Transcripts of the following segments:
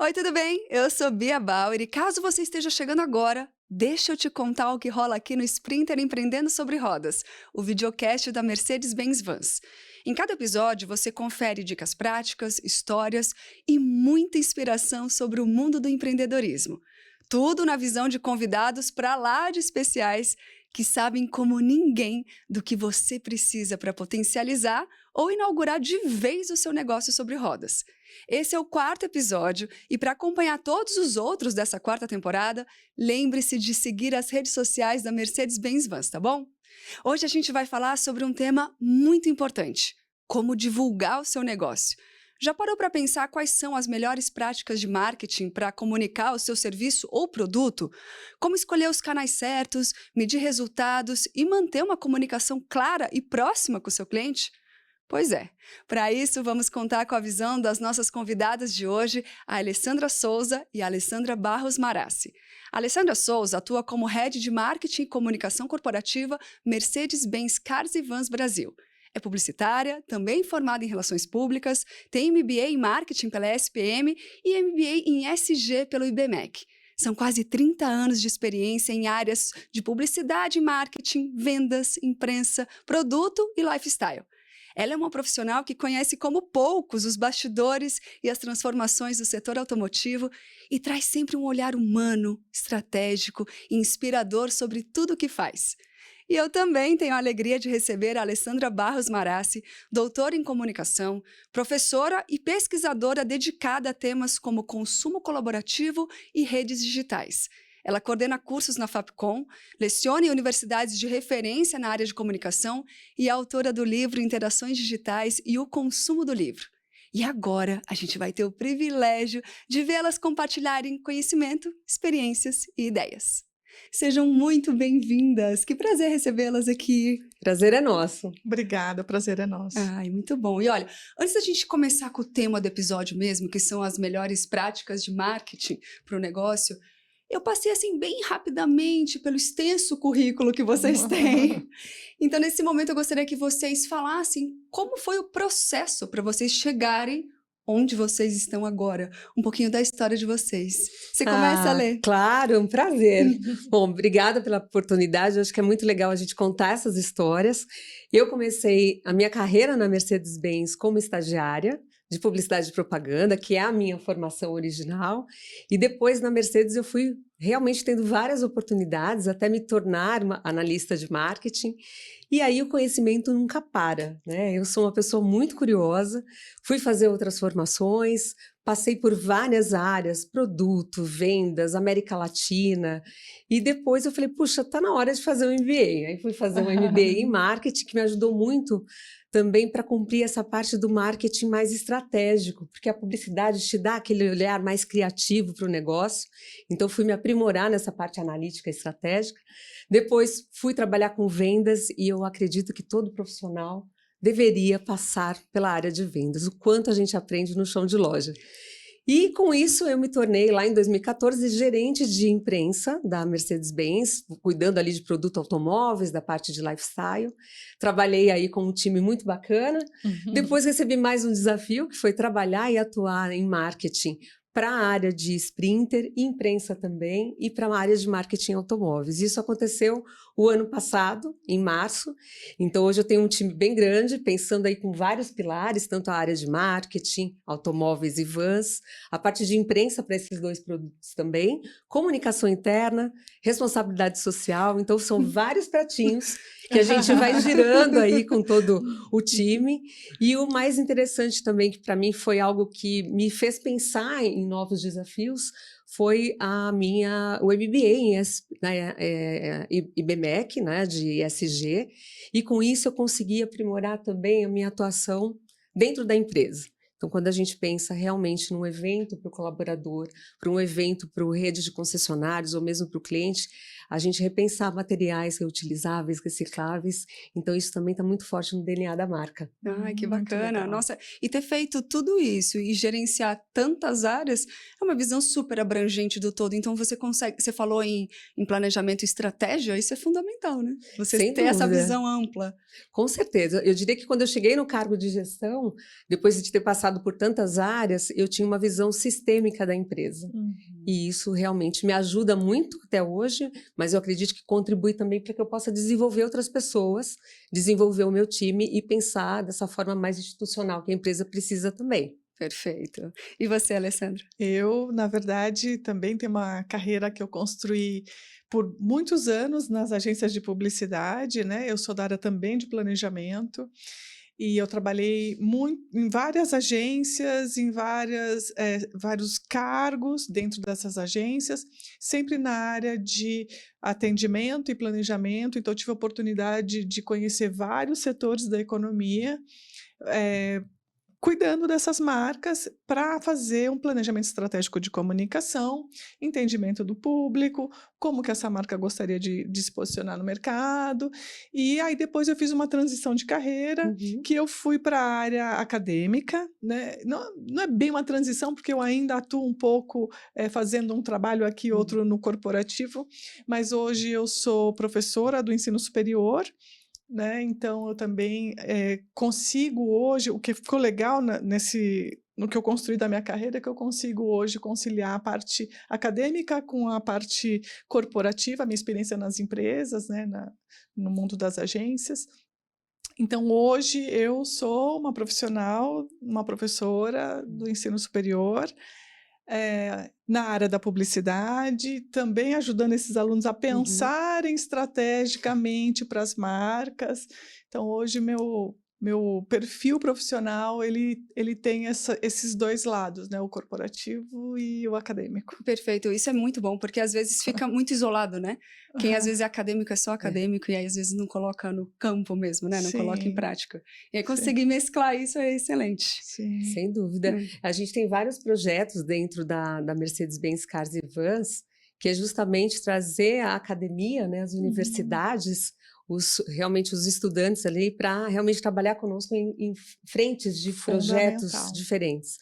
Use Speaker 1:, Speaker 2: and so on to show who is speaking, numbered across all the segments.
Speaker 1: Oi, tudo bem? Eu sou Bia Bauer e caso você esteja chegando agora, deixa eu te contar o que rola aqui no Sprinter Empreendendo sobre Rodas, o videocast da Mercedes-Benz Vans. Em cada episódio, você confere dicas práticas, histórias e muita inspiração sobre o mundo do empreendedorismo. Tudo na visão de convidados para lá de especiais que sabem como ninguém do que você precisa para potencializar ou inaugurar de vez o seu negócio sobre rodas. Esse é o quarto episódio e para acompanhar todos os outros dessa quarta temporada, lembre-se de seguir as redes sociais da Mercedes-Benz Vans, tá bom? Hoje a gente vai falar sobre um tema muito importante: como divulgar o seu negócio. Já parou para pensar quais são as melhores práticas de marketing para comunicar o seu serviço ou produto? Como escolher os canais certos, medir resultados e manter uma comunicação clara e próxima com o seu cliente? Pois é, para isso vamos contar com a visão das nossas convidadas de hoje, a Alessandra Souza e a Alessandra Barros Marassi. A Alessandra Souza atua como Head de Marketing e Comunicação Corporativa Mercedes-Benz Cars e Vans Brasil. É publicitária, também formada em Relações Públicas, tem MBA em Marketing pela SPM e MBA em SG pelo IBMEC. São quase 30 anos de experiência em áreas de publicidade e marketing, vendas, imprensa, produto e lifestyle. Ela é uma profissional que conhece como poucos os bastidores e as transformações do setor automotivo e traz sempre um olhar humano, estratégico e inspirador sobre tudo o que faz. E eu também tenho a alegria de receber a Alessandra Barros Marassi, doutora em comunicação, professora e pesquisadora dedicada a temas como consumo colaborativo e redes digitais. Ela coordena cursos na Fapcom, leciona em universidades de referência na área de comunicação e é autora do livro Interações Digitais e o Consumo do Livro. E agora a gente vai ter o privilégio de vê-las compartilharem conhecimento, experiências e ideias. Sejam muito bem-vindas. Que prazer recebê-las aqui.
Speaker 2: Prazer é nosso.
Speaker 3: Obrigada, o prazer é nosso.
Speaker 1: Ai, muito bom. E olha, antes da gente começar com o tema do episódio mesmo, que são as melhores práticas de marketing para o negócio, eu passei assim bem rapidamente pelo extenso currículo que vocês têm. Então, nesse momento, eu gostaria que vocês falassem como foi o processo para vocês chegarem onde vocês estão agora. Um pouquinho da história de vocês. Você começa a ler.
Speaker 2: Claro, é um prazer. Bom, obrigada pela oportunidade. Eu acho que é muito legal a gente contar essas histórias. Eu comecei a minha carreira na Mercedes-Benz como estagiária de publicidade e propaganda, que é a minha formação original, e depois na Mercedes eu fui realmente tendo várias oportunidades até me tornar uma analista de marketing, e aí o conhecimento nunca para, né? Eu sou uma pessoa muito curiosa, fui fazer outras formações, passei por várias áreas, produto, vendas, América Latina, e depois eu falei, puxa, tá na hora de fazer um MBA. Aí fui fazer um MBA em marketing, que me ajudou muito também para cumprir essa parte do marketing mais estratégico, porque a publicidade te dá aquele olhar mais criativo para o negócio, então fui me aprimorar nessa parte analítica e estratégica. Depois fui trabalhar com vendas e eu acredito que todo profissional deveria passar pela área de vendas, o quanto a gente aprende no chão de loja. E com isso eu me tornei lá em 2014 gerente de imprensa da Mercedes-Benz, cuidando ali de produto automóveis, da parte de lifestyle. Trabalhei aí com um time muito bacana. Depois recebi mais um desafio, que foi trabalhar e atuar em marketing para a área de Sprinter, imprensa também, e para a área de marketing automóveis. Isso aconteceu o ano passado, em março. Então, hoje eu tenho um time bem grande, pensando aí com vários pilares, tanto a área de marketing, automóveis e vans, a parte de imprensa para esses dois produtos também, comunicação interna, responsabilidade social. Então, são vários pratinhos que a gente vai girando aí com todo o time. E o mais interessante também, que para mim foi algo que me fez pensar em novos desafios, foi o MBA em IBMEC, né, de SG, e com isso eu consegui aprimorar também a minha atuação dentro da empresa. Então, quando a gente pensa realmente num evento para o colaborador, para um evento para a rede de concessionários ou mesmo para o cliente, a gente repensar materiais reutilizáveis, recicláveis. Então, isso também está muito forte no DNA da marca.
Speaker 1: Ai, que bacana. Nossa, e ter feito tudo isso e gerenciar tantas áreas é uma visão super abrangente do todo. Então, você consegue... Você falou em planejamento e estratégia, isso é fundamental, né? Você
Speaker 2: Sem
Speaker 1: ter essa
Speaker 2: dúvida.
Speaker 1: visão ampla.
Speaker 2: Com certeza. Eu diria que quando eu cheguei no cargo de gestão, depois de ter passado passado por tantas áreas, eu tinha uma visão sistêmica da empresa. E isso realmente me ajuda muito até hoje, mas eu acredito que contribui também para que eu possa desenvolver outras pessoas, desenvolver o meu time e pensar dessa forma mais institucional que a empresa precisa também.
Speaker 1: Perfeito. E você, Alessandra?
Speaker 3: Eu, na verdade, também tenho uma carreira que eu construí por muitos anos nas agências de publicidade, né? Eu sou da área também de planejamento e eu trabalhei muito em várias agências, em vários cargos dentro dessas agências, sempre na área de atendimento e planejamento. Então, eu tive a oportunidade de conhecer vários setores da economia. Cuidando dessas marcas para fazer um planejamento estratégico de comunicação, entendimento do público, como que essa marca gostaria de se posicionar no mercado. E aí depois eu fiz uma transição de carreira, que eu fui para a área acadêmica, né? Não é bem uma transição, porque eu ainda atuo um pouco fazendo um trabalho aqui, outro no corporativo, mas hoje eu sou professora do ensino superior, né? Então, eu também consigo hoje, o que ficou legal no que eu construí da minha carreira, é que eu consigo hoje conciliar a parte acadêmica com a parte corporativa, a minha experiência nas empresas, né? No mundo das agências. Então, hoje eu sou uma profissional, uma professora do ensino superior, na área da publicidade, também ajudando esses alunos a pensarem estrategicamente para as marcas. Então, hoje, meu perfil profissional, ele tem esses dois lados, né? O corporativo e o acadêmico.
Speaker 1: Perfeito, isso é muito bom, porque às vezes fica muito isolado, né? Quem às vezes é acadêmico é só acadêmico e aí às vezes não coloca no campo mesmo, né? Não coloca em prática. E aí conseguir mesclar isso é excelente.
Speaker 3: Sim.
Speaker 2: Sem dúvida. A gente tem vários projetos dentro da Mercedes-Benz Cars e Vans, que é justamente trazer a academia, né, as universidades, realmente os estudantes ali, para realmente trabalhar conosco em frentes de projetos diferentes.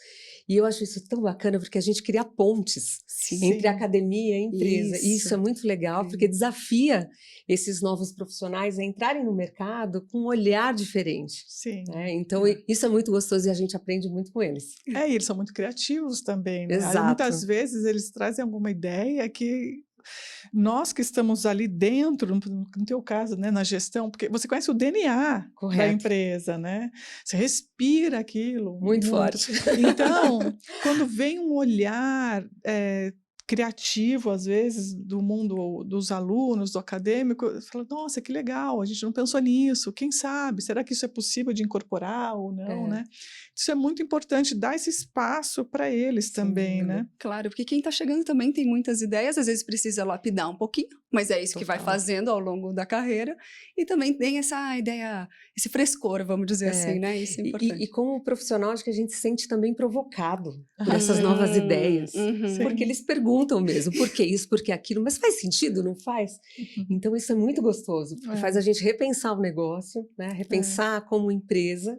Speaker 2: E eu acho isso tão bacana, porque a gente cria pontes entre a academia e a empresa. E isso é muito legal, porque desafia esses novos profissionais a entrarem no mercado com um olhar diferente.
Speaker 3: Sim.
Speaker 2: Né? Então, isso é muito gostoso e a gente aprende muito com eles.
Speaker 3: E eles são muito criativos também, né?
Speaker 2: Exato.
Speaker 3: Aí, muitas vezes eles trazem alguma ideia que nós que estamos ali dentro, no teu caso, né, na gestão, porque você conhece o DNA da empresa, né? Você respira aquilo.
Speaker 2: Muito forte.
Speaker 3: Então, quando vem um olhar criativo, às vezes, do mundo dos alunos, do acadêmico, você fala, nossa, que legal, a gente não pensou nisso, quem sabe? Será que isso é possível de incorporar ou não, né? Isso é muito importante, dar esse espaço para eles também, né?
Speaker 1: Claro, porque quem está chegando também tem muitas ideias, às vezes precisa lapidar um pouquinho, mas é isso que vai fazendo ao longo da carreira, e também tem essa ideia, esse frescor, vamos dizer assim, né? Isso é importante.
Speaker 2: E como profissional, acho que a gente se sente também provocado por essas novas ideias, porque eles perguntam mesmo, por que isso, por que aquilo, mas faz sentido, não faz? Então isso é muito gostoso, porque faz a gente repensar o negócio, né? Repensar como empresa,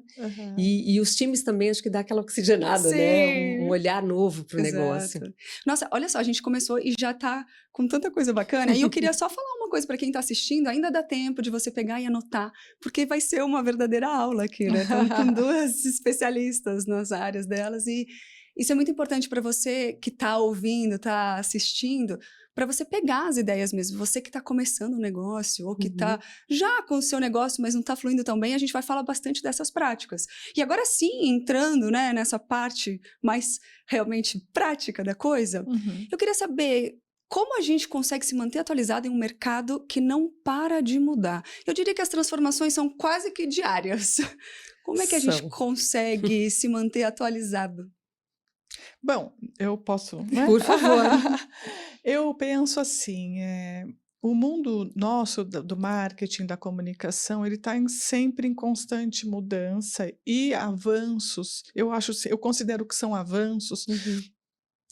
Speaker 2: e os times também acho que dá aquela oxigenada, né? Um olhar novo para o negócio.
Speaker 1: Nossa, olha só, a gente começou e já está com tanta coisa bacana, e eu queria só falar uma coisa para quem está assistindo, ainda dá tempo de você pegar e anotar, porque vai ser uma verdadeira aula aqui, né? Estamos com duas especialistas nas áreas delas, e isso é muito importante para você que está ouvindo, está assistindo, para você pegar as ideias mesmo. Você que está começando um negócio, ou que está já com o seu negócio, mas não está fluindo tão bem, a gente vai falar bastante dessas práticas. E agora sim, entrando, né, nessa parte mais realmente prática da coisa, eu queria saber como a gente consegue se manter atualizado em um mercado que não para de mudar. Eu diria que as transformações são quase que diárias. Como é que a gente consegue se manter atualizado?
Speaker 3: Bom, eu posso, né?
Speaker 2: Por favor.
Speaker 3: Eu penso assim, o mundo nosso do marketing, da comunicação, ele está sempre em constante mudança e avanços. Eu considero que são avanços,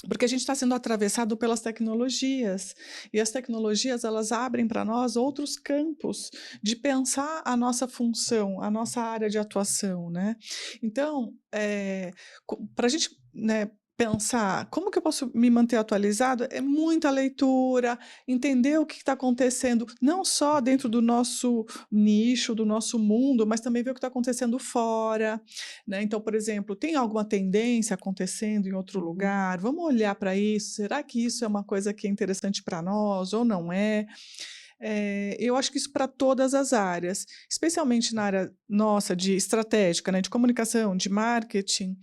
Speaker 3: porque a gente está sendo atravessado pelas tecnologias, e as tecnologias elas abrem para nós outros campos de pensar a nossa função, a nossa área de atuação, né? Então, para a gente, né, pensar como que eu posso me manter atualizado, é muita leitura, entender o que está acontecendo, não só dentro do nosso nicho, do nosso mundo, mas também ver o que está acontecendo fora, né? Então, por exemplo, tem alguma tendência acontecendo em outro lugar? Vamos olhar para isso. Será que isso é uma coisa que é interessante para nós ou não é? Eu acho que isso para todas as áreas, especialmente na área nossa de estratégica, né, de comunicação, de marketing.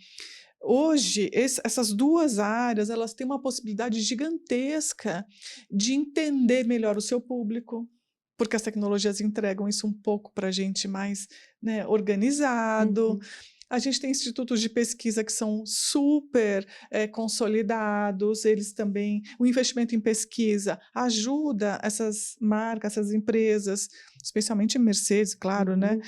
Speaker 3: Hoje, essas duas áreas, elas têm uma possibilidade gigantesca de entender melhor o seu público, porque as tecnologias entregam isso um pouco para a gente mais, né, organizado.
Speaker 2: Uhum.
Speaker 3: A gente tem institutos de pesquisa que são super consolidados, eles também, o investimento em pesquisa ajuda essas marcas, essas empresas, especialmente Mercedes, claro, né,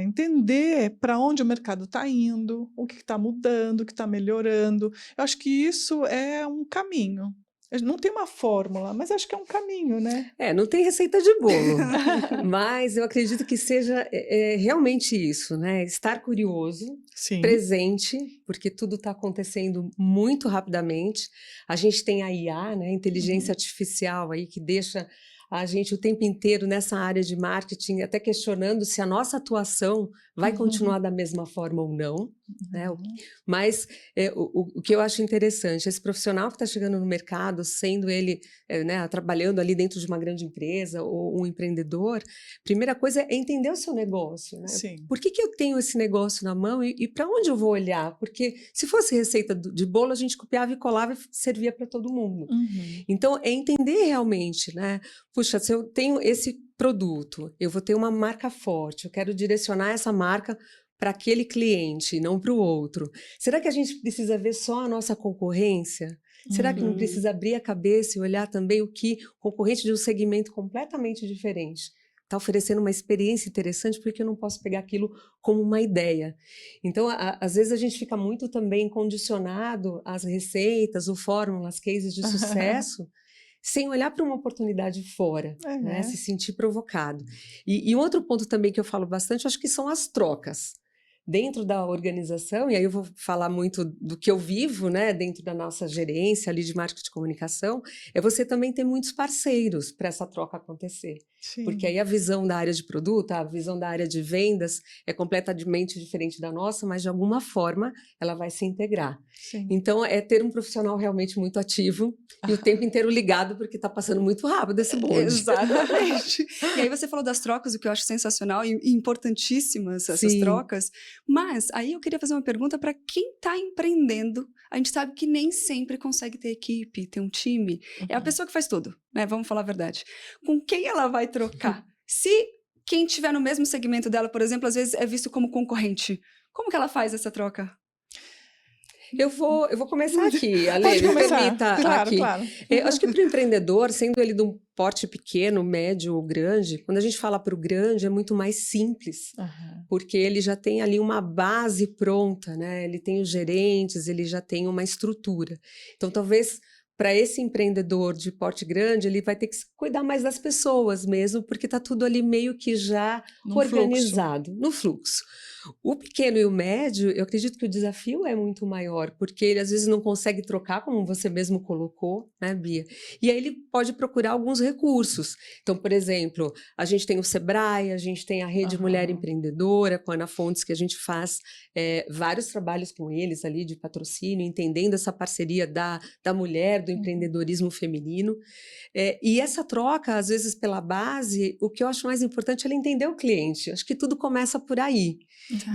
Speaker 3: entender para onde o mercado está indo, o que está mudando, o que está melhorando. Eu acho que isso é um caminho. Não tem uma fórmula, mas acho que é um caminho, né?
Speaker 2: Não tem receita de bolo, mas eu acredito que seja realmente isso, né? Estar curioso,
Speaker 3: Sim.
Speaker 2: presente, porque tudo está acontecendo muito rapidamente. A gente tem a IA, né? Inteligência artificial aí, que deixa a gente o tempo inteiro nessa área de marketing, até questionando se a nossa atuação vai continuar da mesma forma ou não, né? Mas o que eu acho interessante, esse profissional que está chegando no mercado, sendo ele né, trabalhando ali dentro de uma grande empresa ou um empreendedor, primeira coisa é entender o seu negócio, né?
Speaker 3: Sim.
Speaker 2: Por que eu tenho esse negócio na mão e para onde eu vou olhar? Porque se fosse receita de bolo, a gente copiava e colava e servia para todo mundo. Então, é entender realmente, né? Puxa, se eu tenho esse produto, eu vou ter uma marca forte, eu quero direcionar essa marca para aquele cliente, não para o outro. Será que a gente precisa ver só a nossa concorrência? Será que não precisa abrir a cabeça e olhar também o que o concorrente de um segmento completamente diferente está oferecendo uma experiência interessante, porque eu não posso pegar aquilo como uma ideia? Então, às vezes a gente fica muito também condicionado às receitas ou fórmulas, cases de sucesso, sem olhar para uma oportunidade fora, né? Se sentir provocado. E um outro ponto também que eu falo bastante, acho que são as trocas. Dentro da organização, e aí eu vou falar muito do que eu vivo, né, dentro da nossa gerência ali de marketing de comunicação, é você também ter muitos parceiros para essa troca acontecer.
Speaker 3: Sim.
Speaker 2: Porque aí a visão da área de produto, a visão da área de vendas é completamente diferente da nossa, mas de alguma forma ela vai se integrar.
Speaker 3: Sim.
Speaker 2: Então, é ter um profissional realmente muito ativo e o tempo inteiro ligado, porque está passando muito rápido esse bonde.
Speaker 1: Exatamente. E aí você falou das trocas, o que eu acho sensacional e importantíssimas essas trocas. Mas aí eu queria fazer uma pergunta para quem está empreendendo. A gente sabe que nem sempre consegue ter equipe, ter um time. É a pessoa que faz tudo, né? Vamos falar a verdade. Com quem ela vai trocar? Se quem estiver no mesmo segmento dela, por exemplo, às vezes é visto como concorrente, como que ela faz essa troca?
Speaker 2: Eu vou começar aqui, Ale,
Speaker 3: Pode
Speaker 2: me
Speaker 3: começar.
Speaker 2: permita
Speaker 3: Claro,
Speaker 2: aqui.
Speaker 3: claro.
Speaker 2: Eu acho que para o empreendedor, sendo ele de um porte pequeno, médio ou grande, quando a gente fala para o grande é muito mais simples, porque ele já tem ali uma base pronta, né? Ele tem os gerentes, ele já tem uma estrutura. Então, talvez para esse empreendedor de porte grande, ele vai ter que cuidar mais das pessoas mesmo, porque está tudo ali meio que já organizado, no fluxo. O pequeno e o médio, eu acredito que o desafio é muito maior, porque ele às vezes não consegue trocar, como você mesmo colocou, né, Bia? E aí ele pode procurar alguns recursos. Então, por exemplo, a gente tem o Sebrae, a gente tem a Rede Mulher Empreendedora, com a Ana Fontes, que a gente faz vários trabalhos com eles ali de patrocínio, entendendo essa parceria da mulher, do empreendedorismo feminino. E essa troca, às vezes pela base, o que eu acho mais importante é ele entender o cliente. Acho que tudo começa por aí.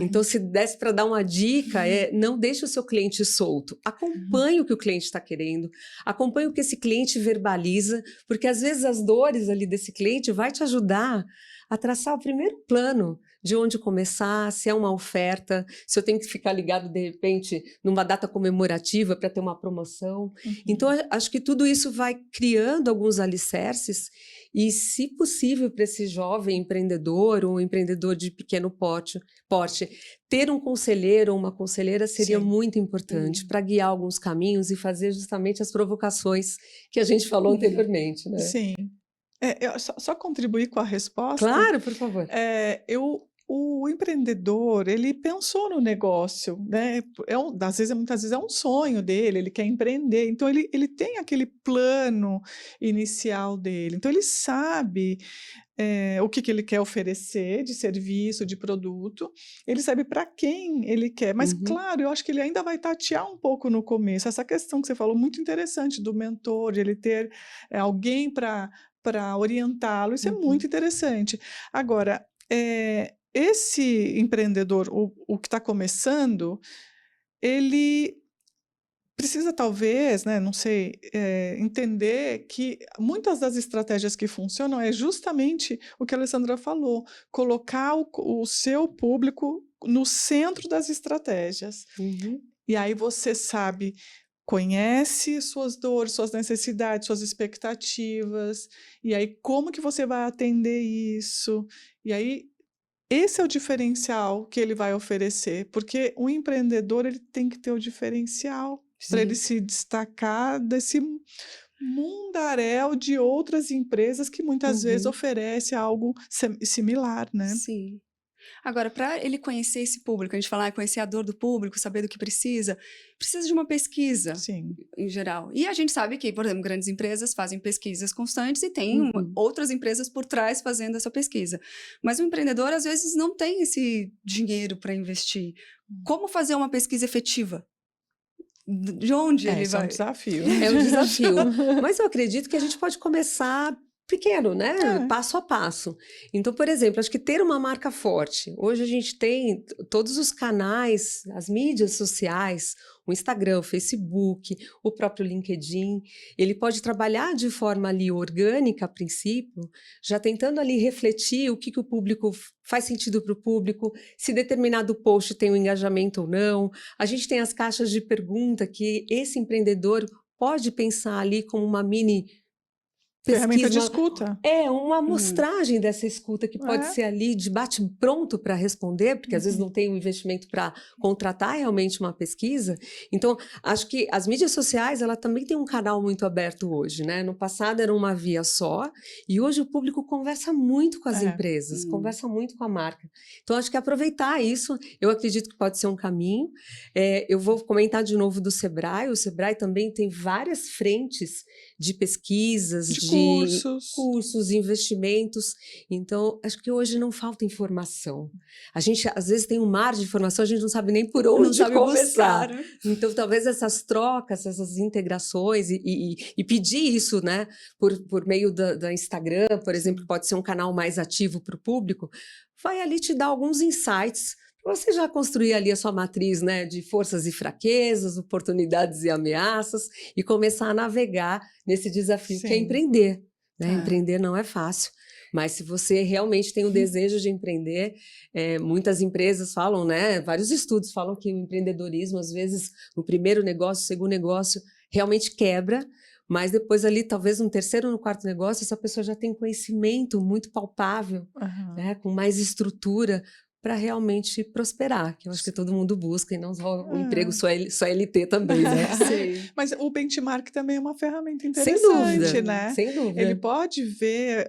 Speaker 2: Então, se desse para dar uma dica, não deixe o seu cliente solto. Acompanhe o que o cliente está querendo, acompanhe o que esse cliente verbaliza, porque às vezes as dores ali desse cliente vai te ajudar a traçar o primeiro plano de onde começar, se é uma oferta, se eu tenho que ficar ligado, de repente, numa data comemorativa para ter uma promoção. Então, acho que tudo isso vai criando alguns alicerces e, se possível, para esse jovem empreendedor ou empreendedor de pequeno porte, ter um conselheiro ou uma conselheira seria muito importante para guiar alguns caminhos e fazer justamente as provocações que a gente falou anteriormente, né?
Speaker 3: Sim. Eu só contribuir com a resposta.
Speaker 2: Claro, por favor.
Speaker 3: o empreendedor, ele pensou no negócio, né? Muitas vezes é um sonho dele, ele quer empreender, então ele tem aquele plano inicial dele, então ele sabe o que ele quer oferecer de serviço, de produto, ele sabe para quem ele quer, mas
Speaker 2: Uhum.
Speaker 3: claro, eu acho que ele ainda vai tatear um pouco no começo, essa questão que você falou, muito interessante do mentor, de ele ter alguém para orientá-lo, isso é
Speaker 2: Uhum.
Speaker 3: muito interessante. Agora, esse empreendedor, o que está começando, ele precisa talvez, né, não sei, entender que muitas das estratégias que funcionam é justamente o que a Alessandra falou, colocar o seu público no centro das estratégias.
Speaker 2: Uhum.
Speaker 3: E aí você sabe, conhece suas dores, suas necessidades, suas expectativas, e aí como que você vai atender isso? E aí esse é o diferencial que ele vai oferecer, porque o empreendedor ele tem que ter o diferencial para ele
Speaker 1: Sim.
Speaker 3: se destacar desse mundaréu de outras empresas que muitas vezes
Speaker 2: Uhum.
Speaker 3: oferece algo similar, né?
Speaker 1: Sim. Agora, para ele conhecer esse público, a gente fala, conhecer a dor do público, saber do que precisa de uma pesquisa,
Speaker 3: Sim.
Speaker 1: em geral. E a gente sabe que, por exemplo, grandes empresas fazem pesquisas constantes e tem
Speaker 2: Uhum.
Speaker 1: outras empresas por trás fazendo essa pesquisa. Mas o empreendedor, às vezes, não tem esse dinheiro para investir. Como fazer uma pesquisa efetiva? De onde ele
Speaker 3: Esse é um
Speaker 1: vai?
Speaker 3: desafio.
Speaker 2: É um desafio. Mas eu acredito que a gente pode começar pequeno, né?
Speaker 3: É.
Speaker 2: Passo a passo. Então, por exemplo, acho que ter uma marca forte. Hoje a gente tem todos os canais, as mídias sociais, o Instagram, o Facebook, o próprio LinkedIn. Ele pode trabalhar de forma ali orgânica, a princípio, já tentando ali refletir o que o público faz sentido para o público, se determinado post tem um engajamento ou não. A gente tem as caixas de pergunta que esse empreendedor pode pensar ali como uma mini
Speaker 3: Ferramenta
Speaker 2: pesquisa,
Speaker 3: de escuta.
Speaker 2: uma amostragem dessa escuta que pode
Speaker 3: É.
Speaker 2: ser ali de bate-pronto para responder, porque às vezes não tem o investimento para contratar realmente uma pesquisa. Então, acho que as mídias sociais, ela também tem um canal muito aberto hoje, né? No passado era uma via só, e hoje o público conversa muito com as empresas, conversa muito com a marca. Então, acho que aproveitar isso, eu acredito que pode ser um caminho. Eu vou comentar de novo do Sebrae. O Sebrae também tem várias frentes de pesquisas,
Speaker 3: De
Speaker 2: cursos, investimentos. Então, acho que hoje não falta informação. A gente, às vezes, tem um mar de informação, a gente não sabe nem por onde
Speaker 1: sabe
Speaker 2: começar.
Speaker 1: buscar, né?
Speaker 2: Então, talvez essas trocas, essas integrações e pedir isso, né, por meio da Instagram, por exemplo, que pode ser um canal mais ativo para o público, vai ali te dar alguns insights. Você já construir ali a sua matriz, né, de forças e fraquezas, oportunidades e ameaças, e começar a navegar nesse desafio que é
Speaker 3: Sim.
Speaker 2: empreender, né?
Speaker 1: É.
Speaker 2: Empreender não é fácil, mas se você realmente tem o desejo de empreender, muitas empresas falam, né, vários estudos falam que o empreendedorismo, às vezes, no primeiro negócio, segundo negócio, realmente quebra, mas depois ali, talvez no terceiro ou no quarto negócio, essa pessoa já tem conhecimento muito palpável, né, com mais estrutura, para realmente prosperar, que eu acho que todo mundo busca, e não só um emprego só LT também, né?
Speaker 1: Sim.
Speaker 3: Mas o benchmark também é uma ferramenta
Speaker 2: Sem
Speaker 3: interessante,
Speaker 2: dúvida,
Speaker 3: né?
Speaker 2: sem dúvida.
Speaker 3: Ele pode ver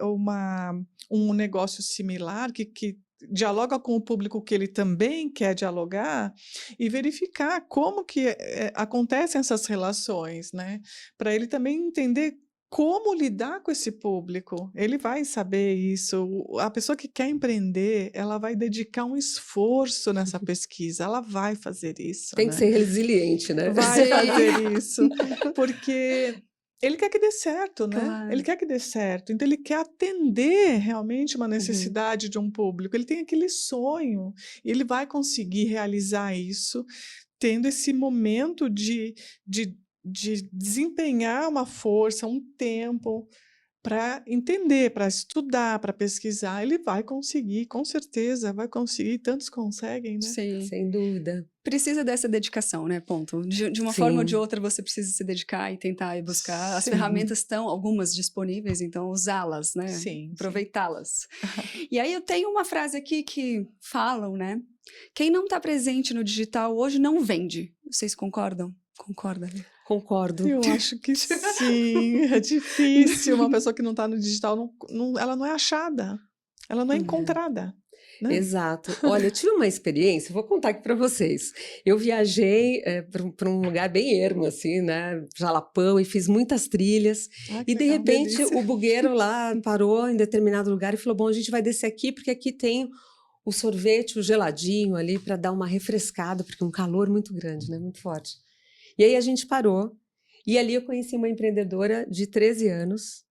Speaker 3: um negócio similar que dialoga com o público que ele também quer dialogar e verificar como que acontecem essas relações, né? Para ele também entender como lidar com esse público. Ele vai saber isso. A pessoa que quer empreender, ela vai dedicar um esforço nessa pesquisa, ela vai fazer isso,
Speaker 2: Tem que
Speaker 3: né?
Speaker 2: ser resiliente, né?
Speaker 3: Vai
Speaker 1: Sim.
Speaker 3: fazer isso, porque ele quer que dê certo, né?
Speaker 1: Claro.
Speaker 3: Ele quer que dê certo, então ele quer atender realmente uma necessidade de um público, ele tem aquele sonho, e ele vai conseguir realizar isso, tendo esse momento de desempenhar uma força, um tempo, para entender, para estudar, para pesquisar, ele vai conseguir, com certeza, vai conseguir, tantos conseguem, né?
Speaker 1: Sim.
Speaker 2: Sem dúvida.
Speaker 1: Precisa dessa dedicação, né? Ponto. De uma forma ou de
Speaker 2: Sim.
Speaker 1: outra, você precisa se dedicar e tentar e buscar. As
Speaker 3: Sim.
Speaker 1: ferramentas estão, algumas disponíveis, então usá-las, né?
Speaker 3: Sim,
Speaker 1: Aproveitá-las. E aí eu tenho uma frase aqui que falam, né? Quem não está presente no digital hoje não vende. Vocês concordam? Concordam?
Speaker 2: Concordo.
Speaker 3: Eu acho que sim, é difícil. Uma pessoa que não está no digital, ela não é achada. Ela não é encontrada, né?
Speaker 2: Exato. Olha, eu tive uma experiência, vou contar aqui para vocês. Eu viajei para um lugar bem ermo, assim, né? Jalapão, e fiz muitas trilhas.
Speaker 3: Ah, que
Speaker 2: E de
Speaker 3: legal,
Speaker 2: repente
Speaker 3: delícia.
Speaker 2: o bugueiro lá parou em determinado lugar e falou: Bom, a gente vai descer aqui porque aqui tem o sorvete, o geladinho ali para dar uma refrescada, porque um calor muito grande, né? Muito forte. E aí a gente parou. E ali eu conheci uma empreendedora de 13 anos.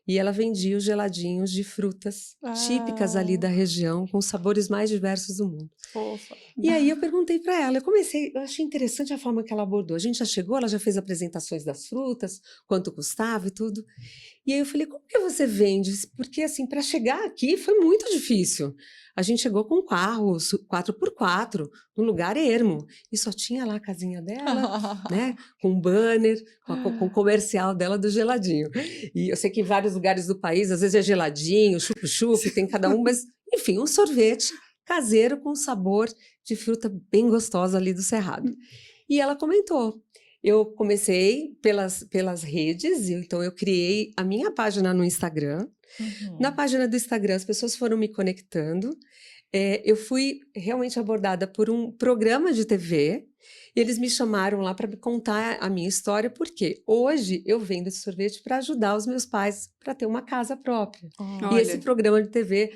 Speaker 2: E ela vendia os geladinhos de frutas típicas ali da
Speaker 3: Ah,
Speaker 2: região, com os sabores mais diversos do mundo.
Speaker 3: fofa.
Speaker 2: E aí eu perguntei para ela, eu achei interessante a forma que ela abordou. A gente já chegou, ela já fez apresentações das frutas, quanto custava e tudo. E aí eu falei, como que você vende? Porque assim, para chegar aqui foi muito difícil. A gente chegou com um carro 4x4, num lugar ermo, e só tinha lá a casinha dela, né, com um banner, com o comercial dela do geladinho. E eu sei que em vários lugares do país, às vezes é geladinho, chup-chup, tem cada um, mas enfim, um sorvete caseiro com sabor de fruta bem gostosa ali do Cerrado. E ela comentou. Eu comecei pelas redes, então eu criei a minha página no Instagram. Na
Speaker 3: Uhum.
Speaker 2: página do Instagram, as pessoas foram me conectando. Eu fui realmente abordada por um programa de TV. E eles me chamaram lá para me contar a minha história, porque hoje eu vendo esse sorvete para ajudar os meus pais para ter uma casa própria. E esse
Speaker 1: Olha,
Speaker 2: programa de TV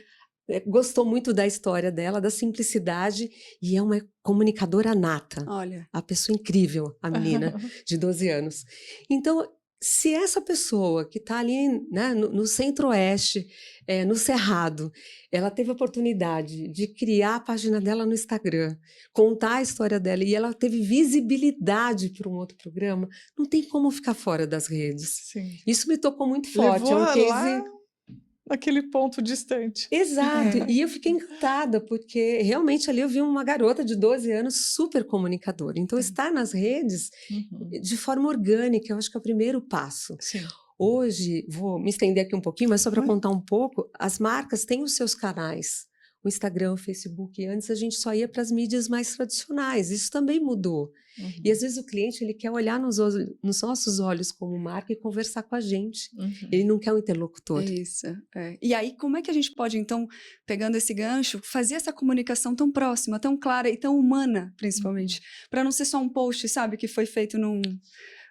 Speaker 2: gostou muito da história dela, da simplicidade, e é uma comunicadora nata.
Speaker 1: olha.
Speaker 2: A pessoa incrível, a menina de 12 anos. Então, se essa pessoa que está ali, né, no Centro-Oeste, no Cerrado, ela teve a oportunidade de criar a página dela no Instagram, contar a história dela, e ela teve visibilidade para um outro programa, não tem como ficar fora das redes.
Speaker 3: Sim.
Speaker 2: Isso me tocou muito forte, é
Speaker 3: Levou
Speaker 2: um
Speaker 3: a lá
Speaker 2: case.
Speaker 3: naquele ponto distante.
Speaker 2: Exato,
Speaker 1: É.
Speaker 2: e eu fiquei encantada, porque realmente ali eu vi uma garota de 12 anos super comunicadora. Então, estar nas redes
Speaker 3: Uhum.
Speaker 2: de forma orgânica, eu acho que é o primeiro passo.
Speaker 3: Sim.
Speaker 2: Hoje, vou me estender aqui um pouquinho, mas só para
Speaker 3: Mas-
Speaker 2: contar um pouco, as marcas têm os seus canais. O Instagram, o Facebook, e antes a gente só ia para as mídias mais tradicionais, isso também mudou. E às
Speaker 3: Uhum.
Speaker 2: vezes o cliente ele quer olhar nos nossos olhos como marca e conversar com a gente.
Speaker 3: Uhum.
Speaker 2: Ele não quer um
Speaker 1: É
Speaker 2: interlocutor.
Speaker 1: isso. É. E aí, como é que a gente pode, então, pegando esse gancho, fazer essa comunicação tão próxima, tão clara e tão humana, principalmente, para não ser só um post, sabe, que foi feito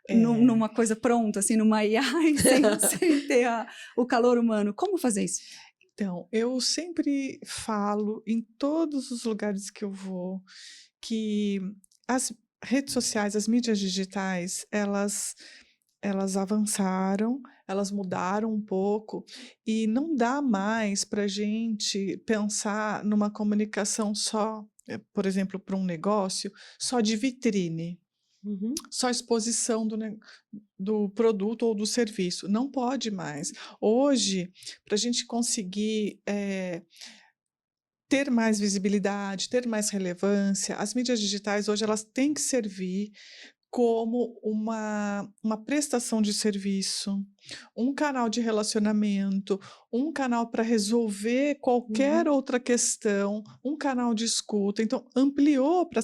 Speaker 3: É.
Speaker 1: numa coisa pronta, assim, numa IA, e sem ter o calor humano. Como fazer isso?
Speaker 3: Então, eu sempre falo em todos os lugares que eu vou que as redes sociais, as mídias digitais, elas avançaram, elas mudaram um pouco e não dá mais para a gente pensar numa comunicação só, por exemplo, para um negócio, só de vitrine.
Speaker 2: Uhum.
Speaker 3: Só exposição do produto ou do serviço. Não pode mais. Hoje, para a gente conseguir ter mais visibilidade, ter mais relevância, as mídias digitais hoje elas têm que servir como uma prestação de serviço, um canal de relacionamento, um canal para resolver qualquer
Speaker 2: Uhum.
Speaker 3: outra questão, um canal de escuta. Então, ampliou para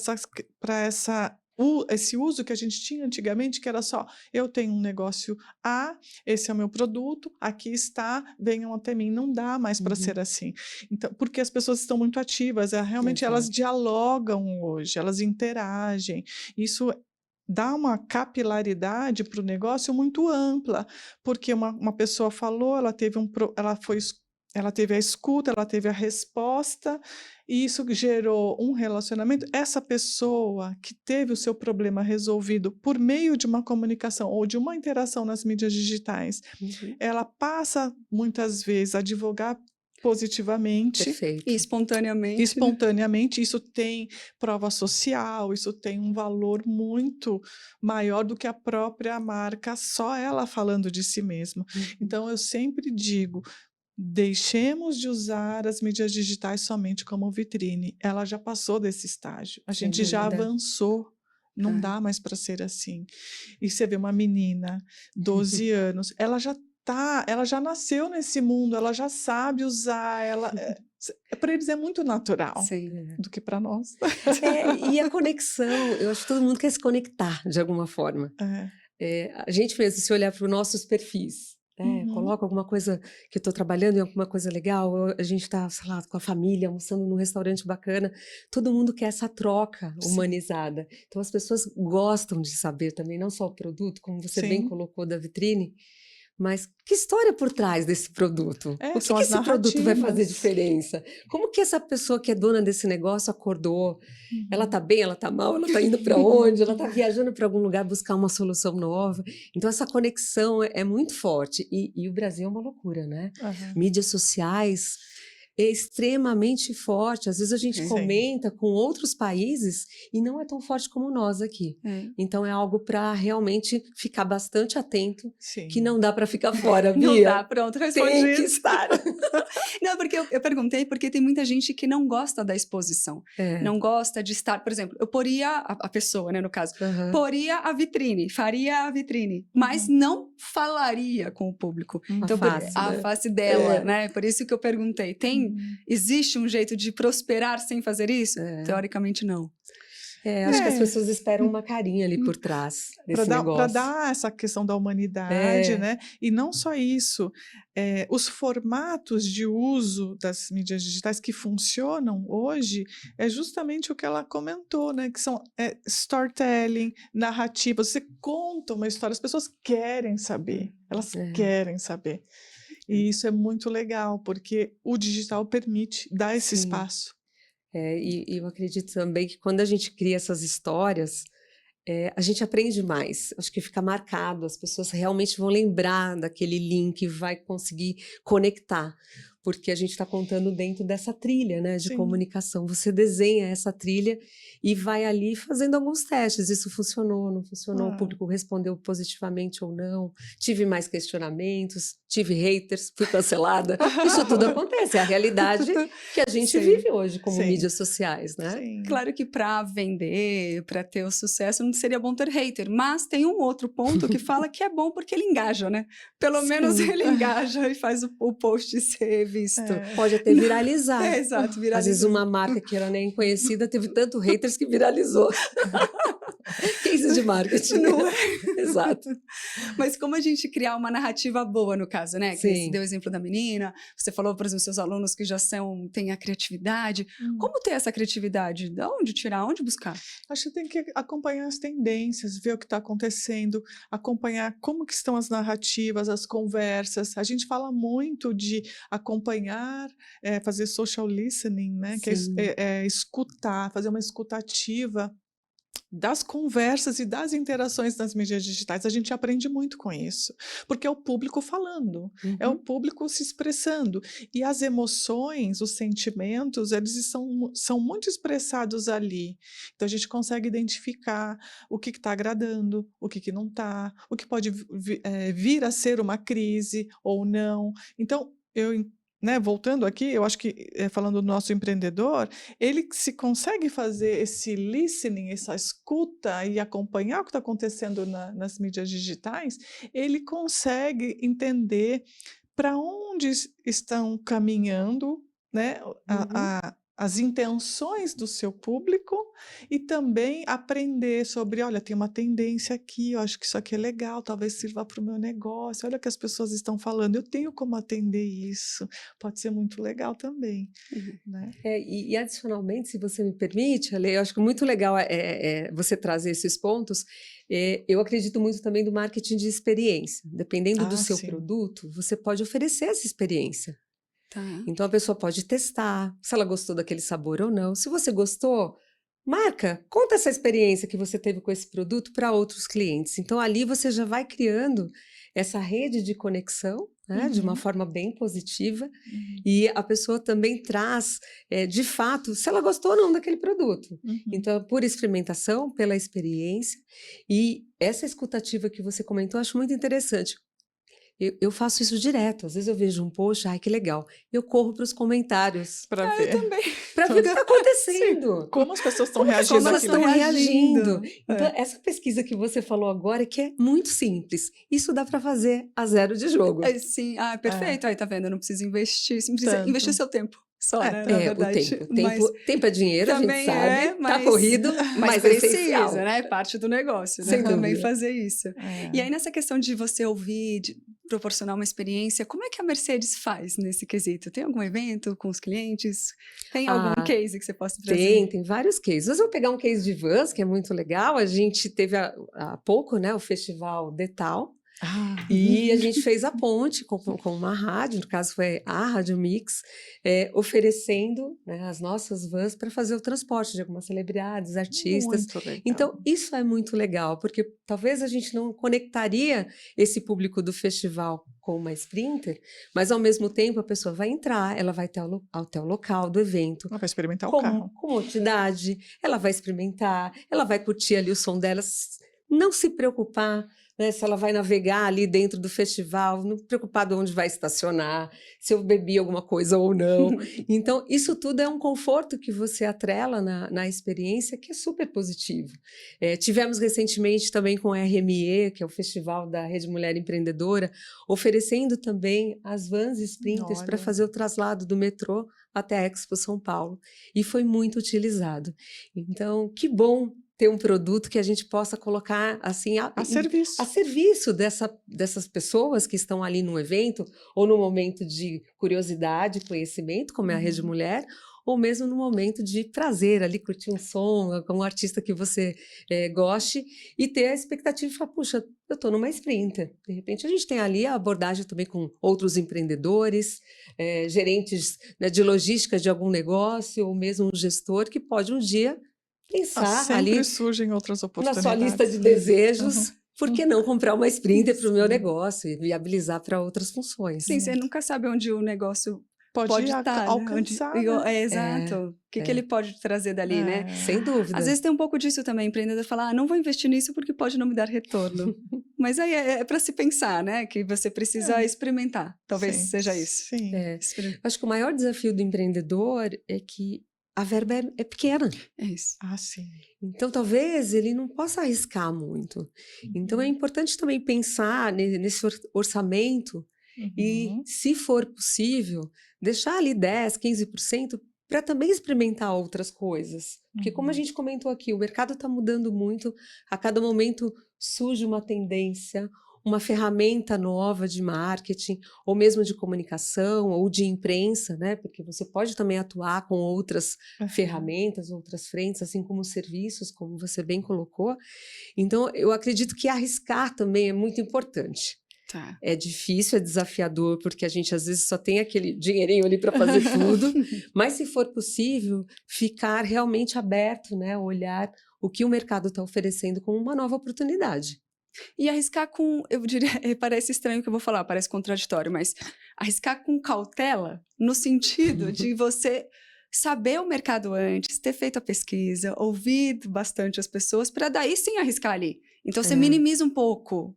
Speaker 3: esse uso que a gente tinha antigamente, que era só: eu tenho um negócio A, esse é o meu produto, aqui está, venham até mim. Não dá mais para ser
Speaker 2: Uhum.
Speaker 3: assim. Então, porque as pessoas estão muito ativas, realmente elas
Speaker 2: Exato.
Speaker 3: dialogam hoje, elas interagem. Isso dá uma capilaridade para o negócio muito ampla, porque uma pessoa falou, ela teve a escuta, ela teve a resposta, e isso gerou um relacionamento. Essa pessoa que teve o seu problema resolvido por meio de uma comunicação ou de uma interação nas mídias digitais,
Speaker 2: Uhum.
Speaker 3: ela passa muitas vezes a advogar positivamente.
Speaker 1: E
Speaker 2: Perfeito.
Speaker 1: espontaneamente, né?
Speaker 3: Espontaneamente, isso tem prova social, isso tem um valor muito maior do que a própria marca, só ela falando de si mesma.
Speaker 2: Uhum.
Speaker 3: Então, eu sempre digo: deixemos de usar as mídias digitais somente como vitrine. Ela já passou desse estágio, a
Speaker 2: Sem
Speaker 3: gente já
Speaker 2: dúvida.
Speaker 3: avançou. Não
Speaker 1: É.
Speaker 3: dá mais para ser assim. E você vê uma menina, 12 anos, ela já nasceu nesse mundo, ela já sabe usar, para eles é muito natural
Speaker 1: Sim.
Speaker 3: do que para nós.
Speaker 2: E a conexão, eu acho que todo mundo quer se conectar de alguma forma.
Speaker 3: É.
Speaker 2: A gente mesmo, se olhar para os nossos perfis, né? coloco alguma coisa que eu estou trabalhando em alguma coisa legal, a gente está, sei lá, com a família, almoçando num restaurante bacana, todo mundo quer essa troca
Speaker 3: Sim.
Speaker 2: humanizada. Então as pessoas gostam de saber também, não só o produto, como você bem
Speaker 3: Sim.
Speaker 2: colocou da vitrine, mas que história por trás desse produto? O que
Speaker 3: São
Speaker 2: que
Speaker 3: as
Speaker 2: esse produto vai fazer
Speaker 3: narrativas.
Speaker 2: diferença? Como que essa pessoa que é dona desse negócio acordou? Ela
Speaker 3: Uhum.
Speaker 2: tá bem, ela tá mal, ela tá indo para onde? Ela tá viajando para algum lugar buscar uma solução nova. Então essa conexão é muito forte e o Brasil é uma loucura, né?
Speaker 3: Aham.
Speaker 2: Mídias sociais é extremamente forte. Às vezes a gente
Speaker 1: Sim.
Speaker 2: comenta com outros países e não é tão forte como nós aqui. Então é algo para realmente ficar bastante atento, que
Speaker 3: Sim.
Speaker 2: não dá para ficar fora,
Speaker 1: Não
Speaker 2: Bia.
Speaker 1: dá, pronto, respondi
Speaker 2: Tem que
Speaker 1: isso.
Speaker 2: estar.
Speaker 1: Não, porque eu perguntei porque tem muita gente que não gosta da exposição.
Speaker 2: É.
Speaker 1: Não gosta de estar, por exemplo, eu poria a pessoa, né, no caso,
Speaker 2: Aham.
Speaker 1: poria a vitrine, faria a vitrine, mas não falaria com o público.
Speaker 3: Uhum.
Speaker 1: Então,
Speaker 2: face,
Speaker 1: a
Speaker 2: né?
Speaker 1: face dela,
Speaker 2: É.
Speaker 1: né? Por isso que eu perguntei, existe um jeito de prosperar sem fazer isso?
Speaker 2: É.
Speaker 1: Teoricamente, não.
Speaker 2: Acho que as
Speaker 3: É.
Speaker 2: pessoas esperam uma carinha ali por trás desse
Speaker 3: Para
Speaker 2: negócio.
Speaker 3: dar essa questão da humanidade,
Speaker 2: É.
Speaker 3: né? E não só isso, os formatos de uso das mídias digitais que funcionam hoje é justamente o que ela comentou, né? Que são storytelling, narrativa. Você conta uma história, as pessoas querem saber, elas querem saber. E isso é muito legal, porque o digital permite dar esse
Speaker 2: Sim.
Speaker 3: espaço.
Speaker 2: E eu acredito também que quando a gente cria essas histórias, a gente aprende mais. Acho que fica marcado, as pessoas realmente vão lembrar daquele link, vai conseguir conectar, porque a gente está contando dentro dessa trilha, né, de
Speaker 3: Sim.
Speaker 2: comunicação. Você desenha essa trilha e vai ali fazendo alguns testes. Isso funcionou, não funcionou, o público respondeu positivamente ou não, tive mais questionamentos, tive haters, fui cancelada. Isso tudo acontece, é a realidade que a gente
Speaker 1: Sim.
Speaker 2: vive hoje como
Speaker 3: Sim.
Speaker 2: mídias sociais, né?
Speaker 3: Sim.
Speaker 1: Claro que para vender, para ter o sucesso, não seria bom ter hater, mas tem um outro ponto que fala que é bom porque ele engaja, né? Pelo menos
Speaker 2: Sim.
Speaker 1: ele engaja e faz o post ser visto.
Speaker 2: Pode até viralizar.
Speaker 1: Exato,
Speaker 2: Às vezes
Speaker 1: viralizou.
Speaker 2: uma marca que era nem conhecida teve tanto haters que viralizou. Cases de marketing.
Speaker 1: Não é?
Speaker 2: Exato.
Speaker 1: Mas como a gente criar uma narrativa boa, no caso, né? Que você
Speaker 2: Sim.
Speaker 1: deu o exemplo da menina, você falou, por exemplo, seus alunos que já têm a criatividade. Como ter essa criatividade? De onde tirar? Onde buscar?
Speaker 3: Acho que tem que acompanhar as tendências, ver o que está acontecendo, acompanhar como que estão as narrativas, as conversas. A gente fala muito de acompanhar, fazer social listening, né? Que
Speaker 2: Sim.
Speaker 3: é escutar, fazer uma escutativa das conversas e das interações nas mídias digitais. A gente aprende muito com isso, porque é o público falando, é o público se expressando, e as emoções, os sentimentos, eles são muito expressados ali. Então a gente consegue identificar o que está agradando, o que não está, o que pode vir a ser uma crise ou não. Então, voltando aqui, eu acho que, falando do nosso empreendedor, ele se consegue fazer esse listening, essa escuta e acompanhar o que está acontecendo nas mídias digitais, ele consegue entender para onde estão caminhando, né, as intenções do seu público e também aprender sobre, olha, tem uma tendência aqui, eu acho que isso aqui é legal, talvez sirva para o meu negócio, olha o que as pessoas estão falando, eu tenho como atender isso, pode ser muito legal também, né?
Speaker 2: E adicionalmente, se você me permite, Ale, eu acho que muito legal você trazer esses pontos. Eu acredito muito também do marketing de experiência. Dependendo do seu produto, você pode oferecer essa experiência.
Speaker 1: Tá.
Speaker 2: Então a pessoa pode testar se ela gostou daquele sabor ou não. Se você gostou, marca, conta essa experiência que você teve com esse produto para outros clientes. Então ali você já vai criando essa rede de conexão, né, de uma forma bem positiva, e a pessoa também traz, de fato, se ela gostou ou não daquele produto. Então, por experimentação, pela experiência, e essa escutativa que você comentou, eu acho muito interessante. Eu faço isso direto. Às vezes eu vejo um post, ai, que legal. Eu corro para os comentários.
Speaker 3: Para ver.
Speaker 1: Eu também.
Speaker 2: Para ver o que está acontecendo.
Speaker 3: Como as pessoas estão
Speaker 2: Como
Speaker 3: reagindo.
Speaker 2: as pessoas estão reagindo. Então,
Speaker 3: É.
Speaker 2: essa pesquisa que você falou agora, que é muito simples. Isso dá para fazer a zero de jogo.
Speaker 1: Sim, perfeito. Aí tá vendo, não precisa investir, você não precisa
Speaker 3: Tanto.
Speaker 1: investir seu tempo. só, né, na verdade.
Speaker 2: Tempo é dinheiro, a gente
Speaker 1: também
Speaker 2: sabe, tá corrido, mas é essencial.
Speaker 1: Precisa, né? Parte do negócio, né?
Speaker 2: Sem
Speaker 1: Também
Speaker 2: dúvida.
Speaker 1: fazer isso. E aí, nessa questão de você ouvir, de proporcionar uma experiência, como é que a Mercedes faz nesse quesito? Tem algum evento com os clientes? Tem algum case que você possa trazer?
Speaker 2: Tem vários cases. Mas eu vou pegar um case de vans, que é muito legal. A gente teve há pouco, né, o festival Detal, e a gente fez a ponte com uma rádio, no caso foi a Rádio Mix, oferecendo, né, as nossas vans para fazer o transporte de algumas celebridades, artistas.
Speaker 3: Muito legal.
Speaker 2: Então, isso é muito legal, porque talvez a gente não conectaria esse público do festival com uma Sprinter, mas ao mesmo tempo a pessoa vai entrar, ela vai até o local do evento.
Speaker 3: Ela vai experimentar o carro.
Speaker 2: Com comodidade, ela vai experimentar, ela vai curtir ali o som dela, não se preocupar, né, se ela vai navegar ali dentro do festival, não preocupado onde vai estacionar, se eu bebi alguma coisa ou não. Então, isso tudo é um conforto que você atrela na experiência, que é super positivo. Tivemos recentemente também com a RME, que é o Festival da Rede Mulher Empreendedora, oferecendo também as vans Sprinters para fazer o traslado do metrô até a Expo São Paulo. E foi muito utilizado. Então, que bom ter um produto que a gente possa colocar assim a serviço dessas pessoas que estão ali no evento, ou no momento de curiosidade, conhecimento, como é a Rede Mulher, ou mesmo no momento de prazer, ali curtir um som com um artista que você goste, e ter a expectativa de falar, puxa, eu estou numa Sprinter. De repente a gente tem ali a abordagem também com outros empreendedores, gerentes, né, de logística de algum negócio, ou mesmo um gestor que pode um dia pensar
Speaker 3: sempre
Speaker 2: ali
Speaker 3: surgem outras oportunidades.
Speaker 2: Na sua lista de desejos, por que não comprar uma Sprinter para o meu negócio e viabilizar para outras funções?
Speaker 1: Sim, você nunca sabe onde o negócio
Speaker 3: pode
Speaker 1: estar,
Speaker 3: alcançar,
Speaker 1: né?
Speaker 3: né?
Speaker 1: Exato. O que ele pode trazer dali, né?
Speaker 2: Sem dúvida.
Speaker 1: Às vezes tem um pouco disso também, o empreendedor fala, não vou investir nisso porque pode não me dar retorno. Mas aí é para se pensar, né? Que você precisa experimentar. Talvez seja isso.
Speaker 3: Sim.
Speaker 2: Acho que o maior desafio do empreendedor é que a verba é pequena.
Speaker 1: É isso.
Speaker 3: Sim.
Speaker 2: Então, talvez ele não possa arriscar muito. Então, é importante também pensar nesse orçamento e, se for possível, deixar ali 10%, 15% para também experimentar outras coisas. Porque, como a gente comentou aqui, o mercado está mudando muito, a cada momento surge uma tendência, uma ferramenta nova de marketing, ou mesmo de comunicação, ou de imprensa, né? Porque você pode também atuar com outras ferramentas, outras frentes, assim como serviços, como você bem colocou. Então, eu acredito que arriscar também é muito importante. É difícil, é desafiador, porque a gente às vezes só tem aquele dinheirinho ali para fazer tudo, mas se for possível, ficar realmente aberto, né? Olhar o que o mercado está oferecendo como uma nova oportunidade.
Speaker 1: E arriscar com, eu diria, parece estranho o que eu vou falar, parece contraditório, mas arriscar com cautela, no sentido de você saber o mercado antes, ter feito a pesquisa, ouvir bastante as pessoas, para daí sim arriscar ali. Então você minimiza um pouco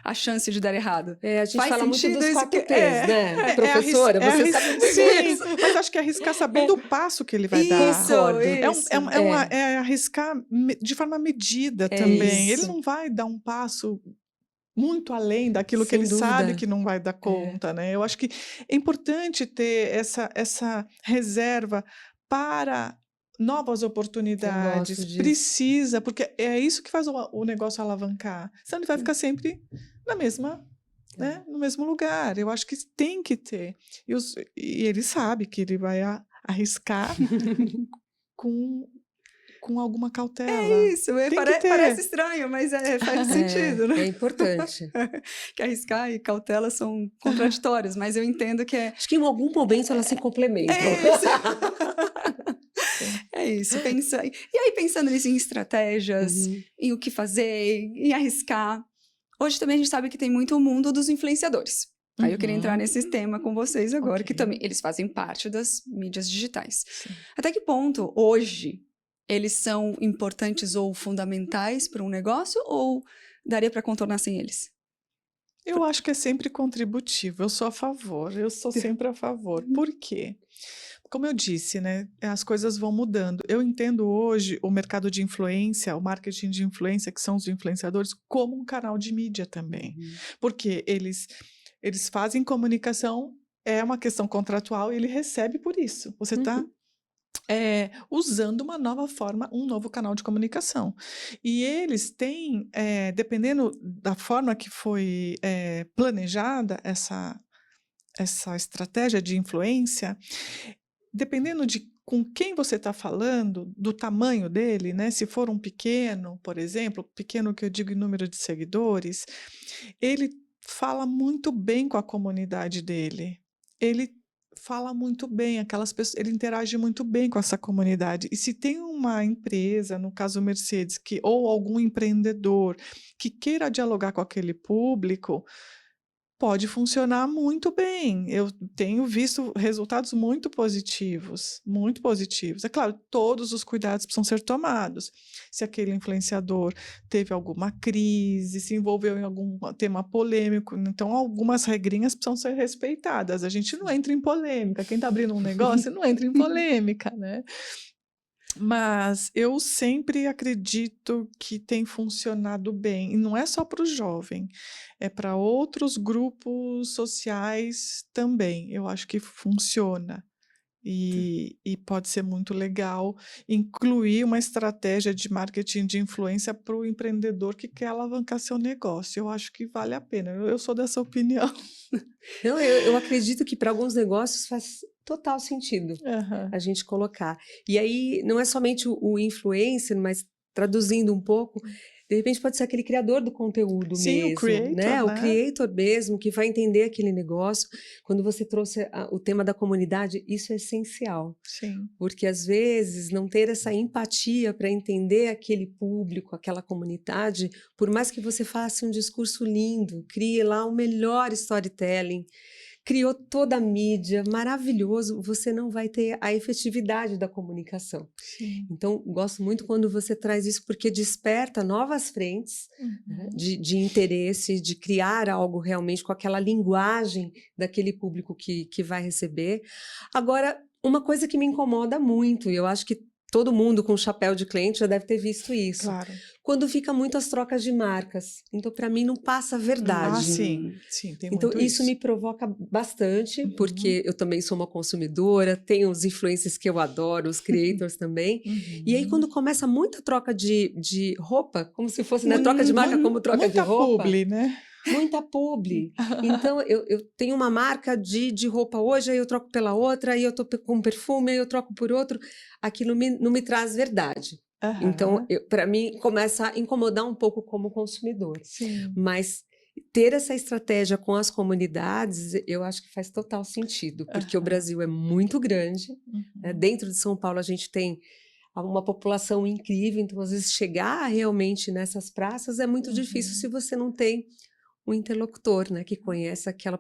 Speaker 1: a chance de dar errado.
Speaker 2: A gente
Speaker 1: faz
Speaker 2: fala muito dos
Speaker 1: isso
Speaker 2: 4 T's, né? Professora, você sabe muito
Speaker 3: isso. Mas acho que é arriscar sabendo o passo que ele vai dar. É arriscar de forma medida também. Ele não vai dar um passo muito além daquilo que ele sabe que não vai dar conta, né? Eu acho que é importante ter essa reserva para novas oportunidades. Precisa, porque é isso que faz o negócio alavancar. Senão ele vai ficar sempre na mesma, né, no mesmo lugar. Eu acho que tem que ter. E ele sabe que ele vai arriscar com alguma cautela.
Speaker 1: É isso, parece estranho, mas faz sentido, né?
Speaker 2: É importante.
Speaker 1: Que arriscar e cautela são contraditórios, mas eu entendo que
Speaker 2: Acho que em algum momento elas se complementam.
Speaker 1: É isso. E aí, pensando nisso, em estratégias, em o que fazer, em arriscar. Hoje também a gente sabe que tem muito o mundo dos influenciadores. Aí eu queria entrar nesse tema com vocês agora, que também eles fazem parte das mídias digitais. Sim. Até que ponto, hoje, eles são importantes ou fundamentais para um negócio, ou daria para contornar sem eles?
Speaker 3: Eu acho que é sempre contributivo. Eu sou a favor. Eu sou sempre a favor. Por quê? Como eu disse, né, as coisas vão mudando. Eu entendo hoje o mercado de influência, o marketing de influência, que são os influenciadores, como um canal de mídia também. Porque eles fazem comunicação é uma questão contratual e ele recebe por isso. Você está
Speaker 2: Uhum.
Speaker 3: usando uma nova forma, um novo canal de comunicação. E eles têm, dependendo da forma que foi planejada essa estratégia de influência, dependendo de com quem você está falando, do tamanho dele, né? Se for um pequeno, por exemplo, pequeno que eu digo em número de seguidores, ele fala muito bem com a comunidade dele. Ele fala muito bem, aquelas pessoas, ele interage muito bem com essa comunidade. E se tem uma empresa, no caso Mercedes, ou algum empreendedor que queira dialogar com aquele público, pode funcionar muito bem. Eu tenho visto resultados muito positivos, muito positivos. É claro, todos os cuidados precisam ser tomados. Se aquele influenciador teve alguma crise, se envolveu em algum tema polêmico, então algumas regrinhas precisam ser respeitadas. A gente não entra em polêmica. Quem está abrindo um negócio não entra em polêmica, né? Mas eu sempre acredito que tem funcionado bem, e não é só para o jovem, é para outros grupos sociais também. Eu acho que funciona. E pode ser muito legal incluir uma estratégia de marketing de influência para o empreendedor que quer alavancar seu negócio. Eu acho que vale a pena. Eu sou dessa opinião.
Speaker 2: Não, eu acredito que para alguns negócios faz total sentido
Speaker 3: Aham.
Speaker 2: a gente colocar. E aí não é somente o influencer, mas traduzindo um pouco, de repente pode ser aquele criador do conteúdo
Speaker 3: Sim, o
Speaker 2: mesmo,
Speaker 3: creator,
Speaker 2: né? O
Speaker 3: né?
Speaker 2: creator mesmo, que vai entender aquele negócio. Quando você trouxe o tema da comunidade, isso é essencial.
Speaker 3: Sim.
Speaker 2: Porque às vezes não ter essa empatia para entender aquele público, aquela comunidade, por mais que você faça um discurso lindo, crie lá o melhor storytelling, criou toda a mídia, maravilhoso, você não vai ter a efetividade da comunicação.
Speaker 3: Sim.
Speaker 2: Então, gosto muito quando você traz isso, porque desperta novas frentes, né,
Speaker 3: Uhum.
Speaker 2: de interesse, de criar algo realmente com aquela linguagem daquele público que vai receber. Agora, uma coisa que me incomoda muito, e eu acho que todo mundo com chapéu de cliente já deve ter visto isso,
Speaker 3: Claro.
Speaker 2: quando fica muito as trocas de marcas. Então, para mim, não passa a verdade.
Speaker 3: Sim, sim, tem
Speaker 2: Então,
Speaker 3: muito
Speaker 2: isso
Speaker 3: isso.
Speaker 2: me provoca bastante,
Speaker 3: Uhum.
Speaker 2: porque eu também sou uma consumidora, tenho os influencers que eu adoro, os creators também. E aí,
Speaker 3: Uhum.
Speaker 2: quando começa muita troca de roupa, como se fosse, né, troca de marca como troca de
Speaker 3: Muita
Speaker 2: roupa,
Speaker 3: publi, né?
Speaker 2: muita publi. Então, eu tenho uma marca de roupa hoje, aí eu troco pela outra, aí eu tô com um perfume, aí eu troco por outro. Aquilo não me traz verdade. Então,
Speaker 3: Aham,
Speaker 2: para mim, começa a incomodar um pouco como consumidor.
Speaker 3: sim.
Speaker 2: Mas ter essa estratégia com as comunidades, eu acho que faz total sentido, porque o
Speaker 3: Aham.
Speaker 2: Brasil é muito grande, né?
Speaker 3: Uhum.
Speaker 2: Dentro de São Paulo a gente tem uma população incrível, então às vezes chegar realmente nessas praças é muito difícil se
Speaker 3: Uhum.
Speaker 2: você não tem um interlocutor, né, que conhece aquela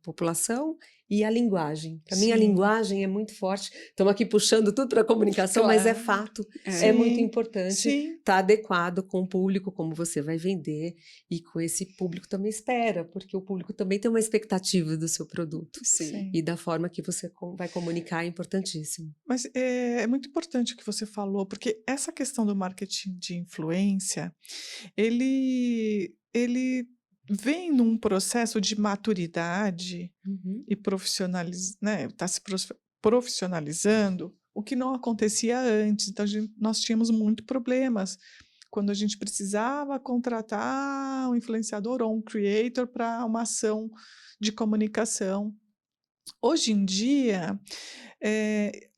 Speaker 2: população e a linguagem. Para mim, a
Speaker 3: Sim,
Speaker 2: linguagem é muito forte. Estamos aqui puxando tudo para a comunicação, mas é
Speaker 1: Claro.
Speaker 2: fato, é
Speaker 1: É.
Speaker 2: muito
Speaker 3: sim,
Speaker 2: importante
Speaker 3: sim.
Speaker 2: estar adequado com o público, como você vai vender, e com esse público também espera, porque o público também tem uma expectativa do seu produto.
Speaker 1: Sim.
Speaker 3: Sim.
Speaker 2: E da forma que você vai comunicar é importantíssimo.
Speaker 3: Mas é muito importante o que você falou, porque essa questão do marketing de influência, ele vem num processo de maturidade
Speaker 2: Uhum.
Speaker 3: e né, está se profissionalizando, o que não acontecia antes. Então, nós tínhamos muito problemas quando a gente precisava contratar um influenciador ou um creator para uma ação de comunicação. Hoje em dia,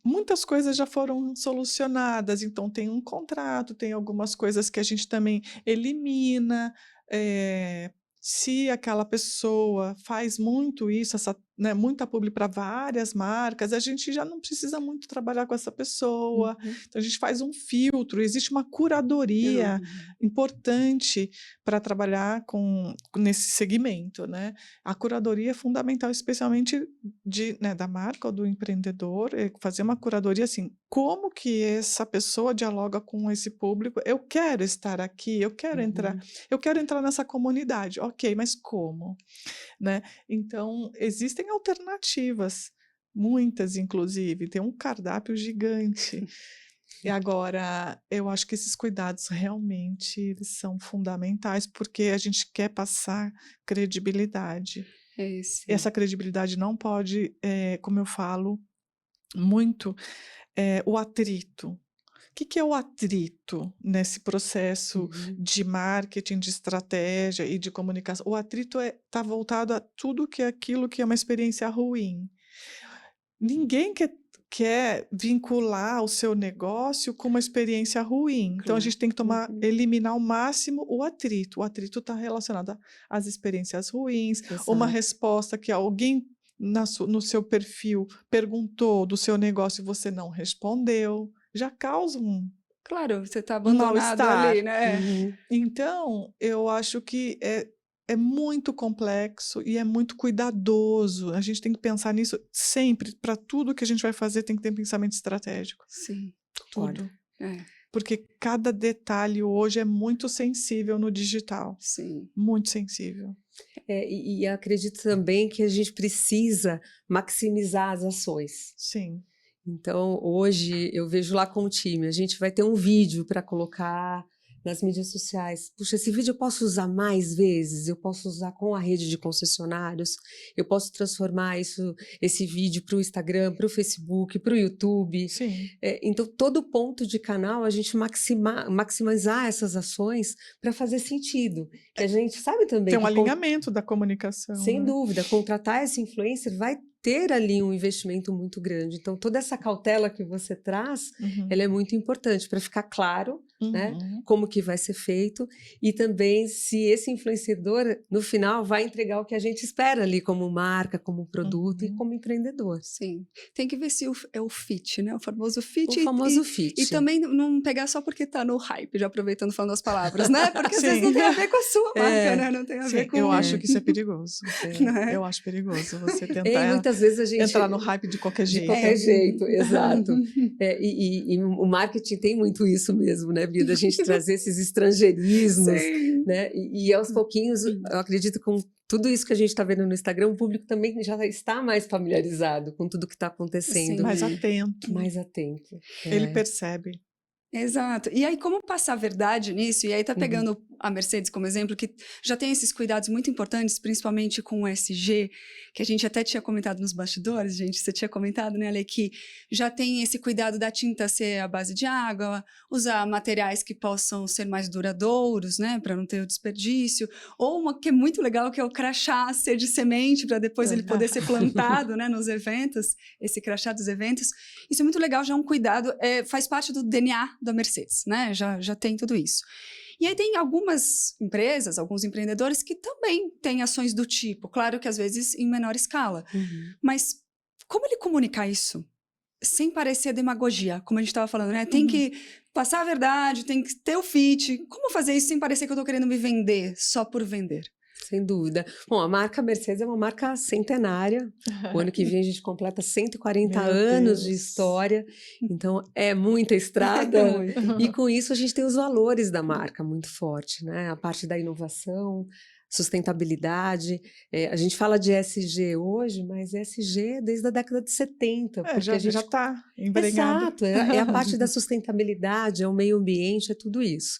Speaker 3: muitas coisas já foram solucionadas, então tem um contrato, tem algumas coisas que a gente também elimina. eh, Se aquela pessoa faz muito isso, né, muita publi para várias marcas, a gente já não precisa muito trabalhar com essa pessoa.
Speaker 2: Uhum.
Speaker 3: Então a gente faz um filtro, existe uma curadoria
Speaker 1: Uhum.
Speaker 3: importante para trabalhar nesse segmento, né? A curadoria é fundamental, especialmente né, da marca ou do empreendedor, fazer uma curadoria assim, como que essa pessoa dialoga com esse público? Eu quero estar aqui,
Speaker 2: Uhum.
Speaker 3: eu quero entrar nessa comunidade, ok, mas como? Né? Então, existem alternativas, muitas inclusive, tem um cardápio gigante. E agora, eu acho que esses cuidados realmente eles são fundamentais, porque a gente quer passar credibilidade.
Speaker 1: É isso.
Speaker 3: Essa credibilidade não pode, como eu falo muito, o atrito. O que é o atrito nesse processo
Speaker 2: Uhum.
Speaker 3: de marketing, de estratégia e de comunicação? O atrito está voltado a tudo que é aquilo que é uma experiência ruim. Ninguém quer vincular o seu negócio com uma experiência ruim. Então a
Speaker 1: Claro.
Speaker 3: gente tem que
Speaker 2: Uhum.
Speaker 3: eliminar ao máximo o atrito. O atrito está relacionado às experiências ruins, uma
Speaker 2: Exato.
Speaker 3: resposta que alguém no seu perfil perguntou do seu negócio e você não respondeu, já causa
Speaker 1: Claro, você está
Speaker 3: um
Speaker 1: abandonado ali,
Speaker 3: mal-estar.
Speaker 1: né?
Speaker 2: Uhum.
Speaker 3: Então, eu acho que é muito complexo e é muito cuidadoso. A gente tem que pensar nisso sempre. Para tudo que a gente vai fazer, tem que ter pensamento estratégico.
Speaker 1: Sim.
Speaker 2: Concordo.
Speaker 3: Tudo.
Speaker 1: É,
Speaker 3: Porque cada detalhe hoje é muito sensível no digital.
Speaker 1: sim.
Speaker 3: Muito sensível.
Speaker 2: E acredito também que a gente precisa maximizar as ações.
Speaker 3: Sim.
Speaker 2: Então, hoje eu vejo lá com o time, a gente vai ter um vídeo para colocar nas mídias sociais. Puxa, esse vídeo eu posso usar mais vezes, eu posso usar com a rede de concessionários, eu posso transformar esse vídeo para o Instagram, para o Facebook, para o YouTube.
Speaker 3: Sim.
Speaker 2: Então, todo ponto de canal, a gente maximizar essas ações para fazer sentido. Que a gente sabe também
Speaker 3: Tem um
Speaker 2: que
Speaker 3: alinhamento da comunicação,
Speaker 2: sem
Speaker 3: né?
Speaker 2: dúvida, contratar esse influencer vai ter ali um investimento muito grande. Então, toda essa cautela que você traz,
Speaker 3: Uhum.
Speaker 2: ela é muito importante para ficar claro, né,
Speaker 3: Uhum.
Speaker 2: como que vai ser feito e também se esse influenciador, no final, vai entregar o que a gente espera ali como marca, como produto e
Speaker 3: Uhum.
Speaker 2: como empreendedor.
Speaker 1: Sim. Tem que ver se é o fit, né? O famoso fit.
Speaker 2: O famoso fit.
Speaker 1: E também não pegar só porque tá no hype, já aproveitando falando as palavras, né? Porque às vezes não
Speaker 3: Sim.
Speaker 1: tem a ver com a sua marca,
Speaker 2: É.
Speaker 1: né? Não tem a ver
Speaker 3: Sim,
Speaker 1: com...
Speaker 3: eu acho que isso é perigoso.
Speaker 1: Não é?
Speaker 3: Eu acho perigoso você
Speaker 2: E
Speaker 3: tentar
Speaker 2: muitas vezes a gente
Speaker 3: entrar no hype de qualquer
Speaker 2: de
Speaker 3: jeito.
Speaker 2: qualquer jeito, exato. E o marketing tem muito isso mesmo, né, Bia? Da gente trazer esses estrangeirismos,
Speaker 1: Sim.
Speaker 2: né? E aos pouquinhos, eu acredito que com tudo isso que a gente está vendo no Instagram, o público também já está mais familiarizado com tudo que está acontecendo,
Speaker 1: Sim.
Speaker 3: Mais atento.
Speaker 2: mais atento.
Speaker 3: Ele percebe.
Speaker 1: Exato. E aí, como passar a verdade nisso? E aí, tá
Speaker 2: Uhum.
Speaker 1: pegando a Mercedes como exemplo, que já tem esses cuidados muito importantes, principalmente com o ESG, que a gente até tinha comentado nos bastidores, gente, você tinha comentado, né, Ale, que já tem esse cuidado da tinta ser à base de água, usar materiais que possam ser mais duradouros, né, para não ter o desperdício, ou uma que é muito legal, que é o crachá ser de semente, para depois ele poder ser plantado, né, nos eventos, esse crachá dos eventos. Isso é muito legal, já é um cuidado, faz parte do DNA da Mercedes, né? Já tem tudo isso. E aí tem algumas empresas, alguns empreendedores que também têm ações do tipo, claro que às vezes em menor escala,
Speaker 2: Uhum.
Speaker 1: mas como ele comunicar isso sem parecer demagogia, como a gente estava falando, né? Tem que passar a verdade, tem que ter o fit. Como fazer isso sem parecer que eu estou querendo me vender só por vender?
Speaker 2: Sem dúvida. Bom, a marca Mercedes é uma marca centenária. O ano que vem a gente completa 140
Speaker 3: Meu
Speaker 2: anos de
Speaker 3: Deus.
Speaker 2: história. Então, é muita estrada.
Speaker 1: Muito.
Speaker 2: E com isso a gente tem os valores da marca muito forte, né? A parte da inovação, sustentabilidade. A gente fala de ESG hoje, mas ESG desde a década de 70. Porque
Speaker 3: Já
Speaker 2: a gente
Speaker 3: está embrenhado.
Speaker 2: Exato, é a parte da sustentabilidade, é o meio ambiente, é tudo isso.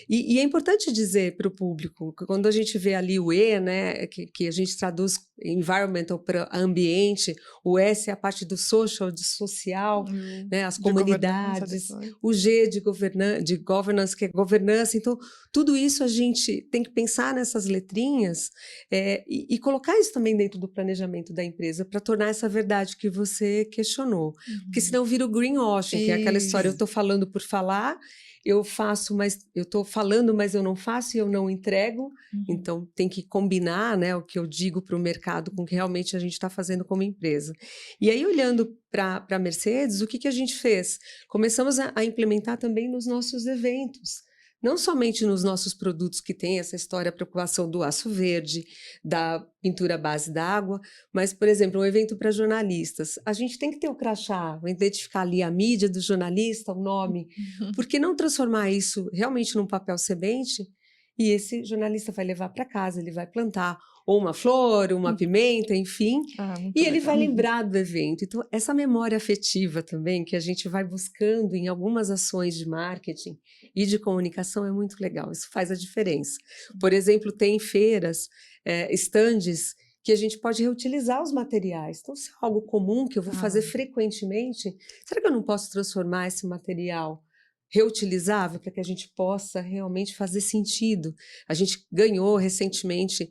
Speaker 2: E é importante dizer para o público que quando a gente vê ali o E, né, que a gente traduz environmental para ambiente, o S é a parte do social, de social, né, as
Speaker 3: De
Speaker 2: comunidades,
Speaker 3: governança,
Speaker 2: o G de governance, que é governança. Então, tudo isso a gente tem que pensar nessas letrinhas e colocar isso também dentro do planejamento da empresa para tornar essa verdade que você questionou. Porque senão vira o greenwashing, que é aquela história, eu
Speaker 1: Isso.
Speaker 2: estou falando por falar, eu faço, mas eu estou falando, mas eu não faço e eu não entrego. Então tem que combinar, né, o que eu digo para o mercado com o que realmente a gente está fazendo como empresa. E aí, olhando para a Mercedes, o que a gente fez? Começamos a implementar também nos nossos eventos. Não somente nos nossos produtos que tem essa história, a preocupação do aço verde, da pintura à base d'água, mas, por exemplo, um evento para jornalistas. A gente tem que ter o crachá, identificar ali a mídia do jornalista, o nome. Por que não transformar isso realmente num papel semente? E esse jornalista vai levar para casa, ele vai plantar ou uma flor, uma pimenta, enfim, e ele vai lembrar do evento. Então, essa memória afetiva também, que a gente vai buscando em algumas ações de marketing e de comunicação, é muito legal. Isso faz a diferença. Por exemplo, tem feiras, estandes que a gente pode reutilizar os materiais. Então, se é algo comum que eu vou fazer frequentemente, será que eu não posso transformar esse material reutilizável para que a gente possa realmente fazer sentido? A gente ganhou recentemente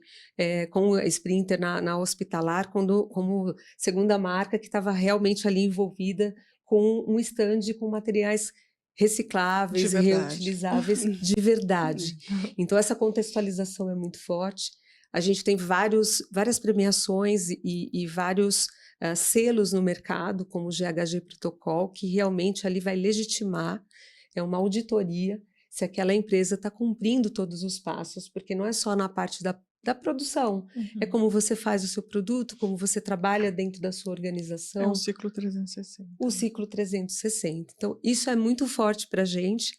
Speaker 2: com a Sprinter na Hospitalar como segunda marca que estava realmente ali envolvida com um stand com materiais recicláveis e reutilizáveis de verdade. Então, essa contextualização é muito forte. A gente tem várias premiações e vários selos no mercado, como o GHG Protocol, que realmente ali vai legitimar, é uma auditoria, se aquela empresa está cumprindo todos os passos, porque não é só na parte da produção, é como você faz o seu produto, como você trabalha dentro da sua organização.
Speaker 3: É um ciclo 360.
Speaker 2: O ciclo 360. Então, isso é muito forte para a gente.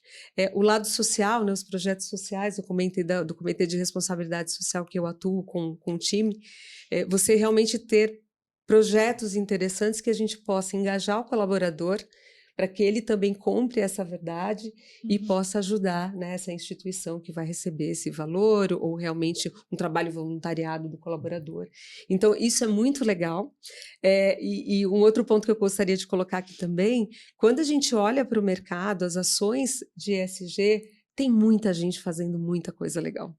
Speaker 2: O lado social, né, os projetos sociais, eu comentei do Comitê de Responsabilidade Social que eu atuo com o time, você realmente ter projetos interessantes que a gente possa engajar o colaborador para que ele também compre essa verdade e possa ajudar, né, essa instituição que vai receber esse valor ou realmente um trabalho voluntariado do colaborador. Então, isso é muito legal. E um outro ponto que eu gostaria de colocar aqui também, quando a gente olha para o mercado, as ações de ESG, tem muita gente fazendo muita coisa legal.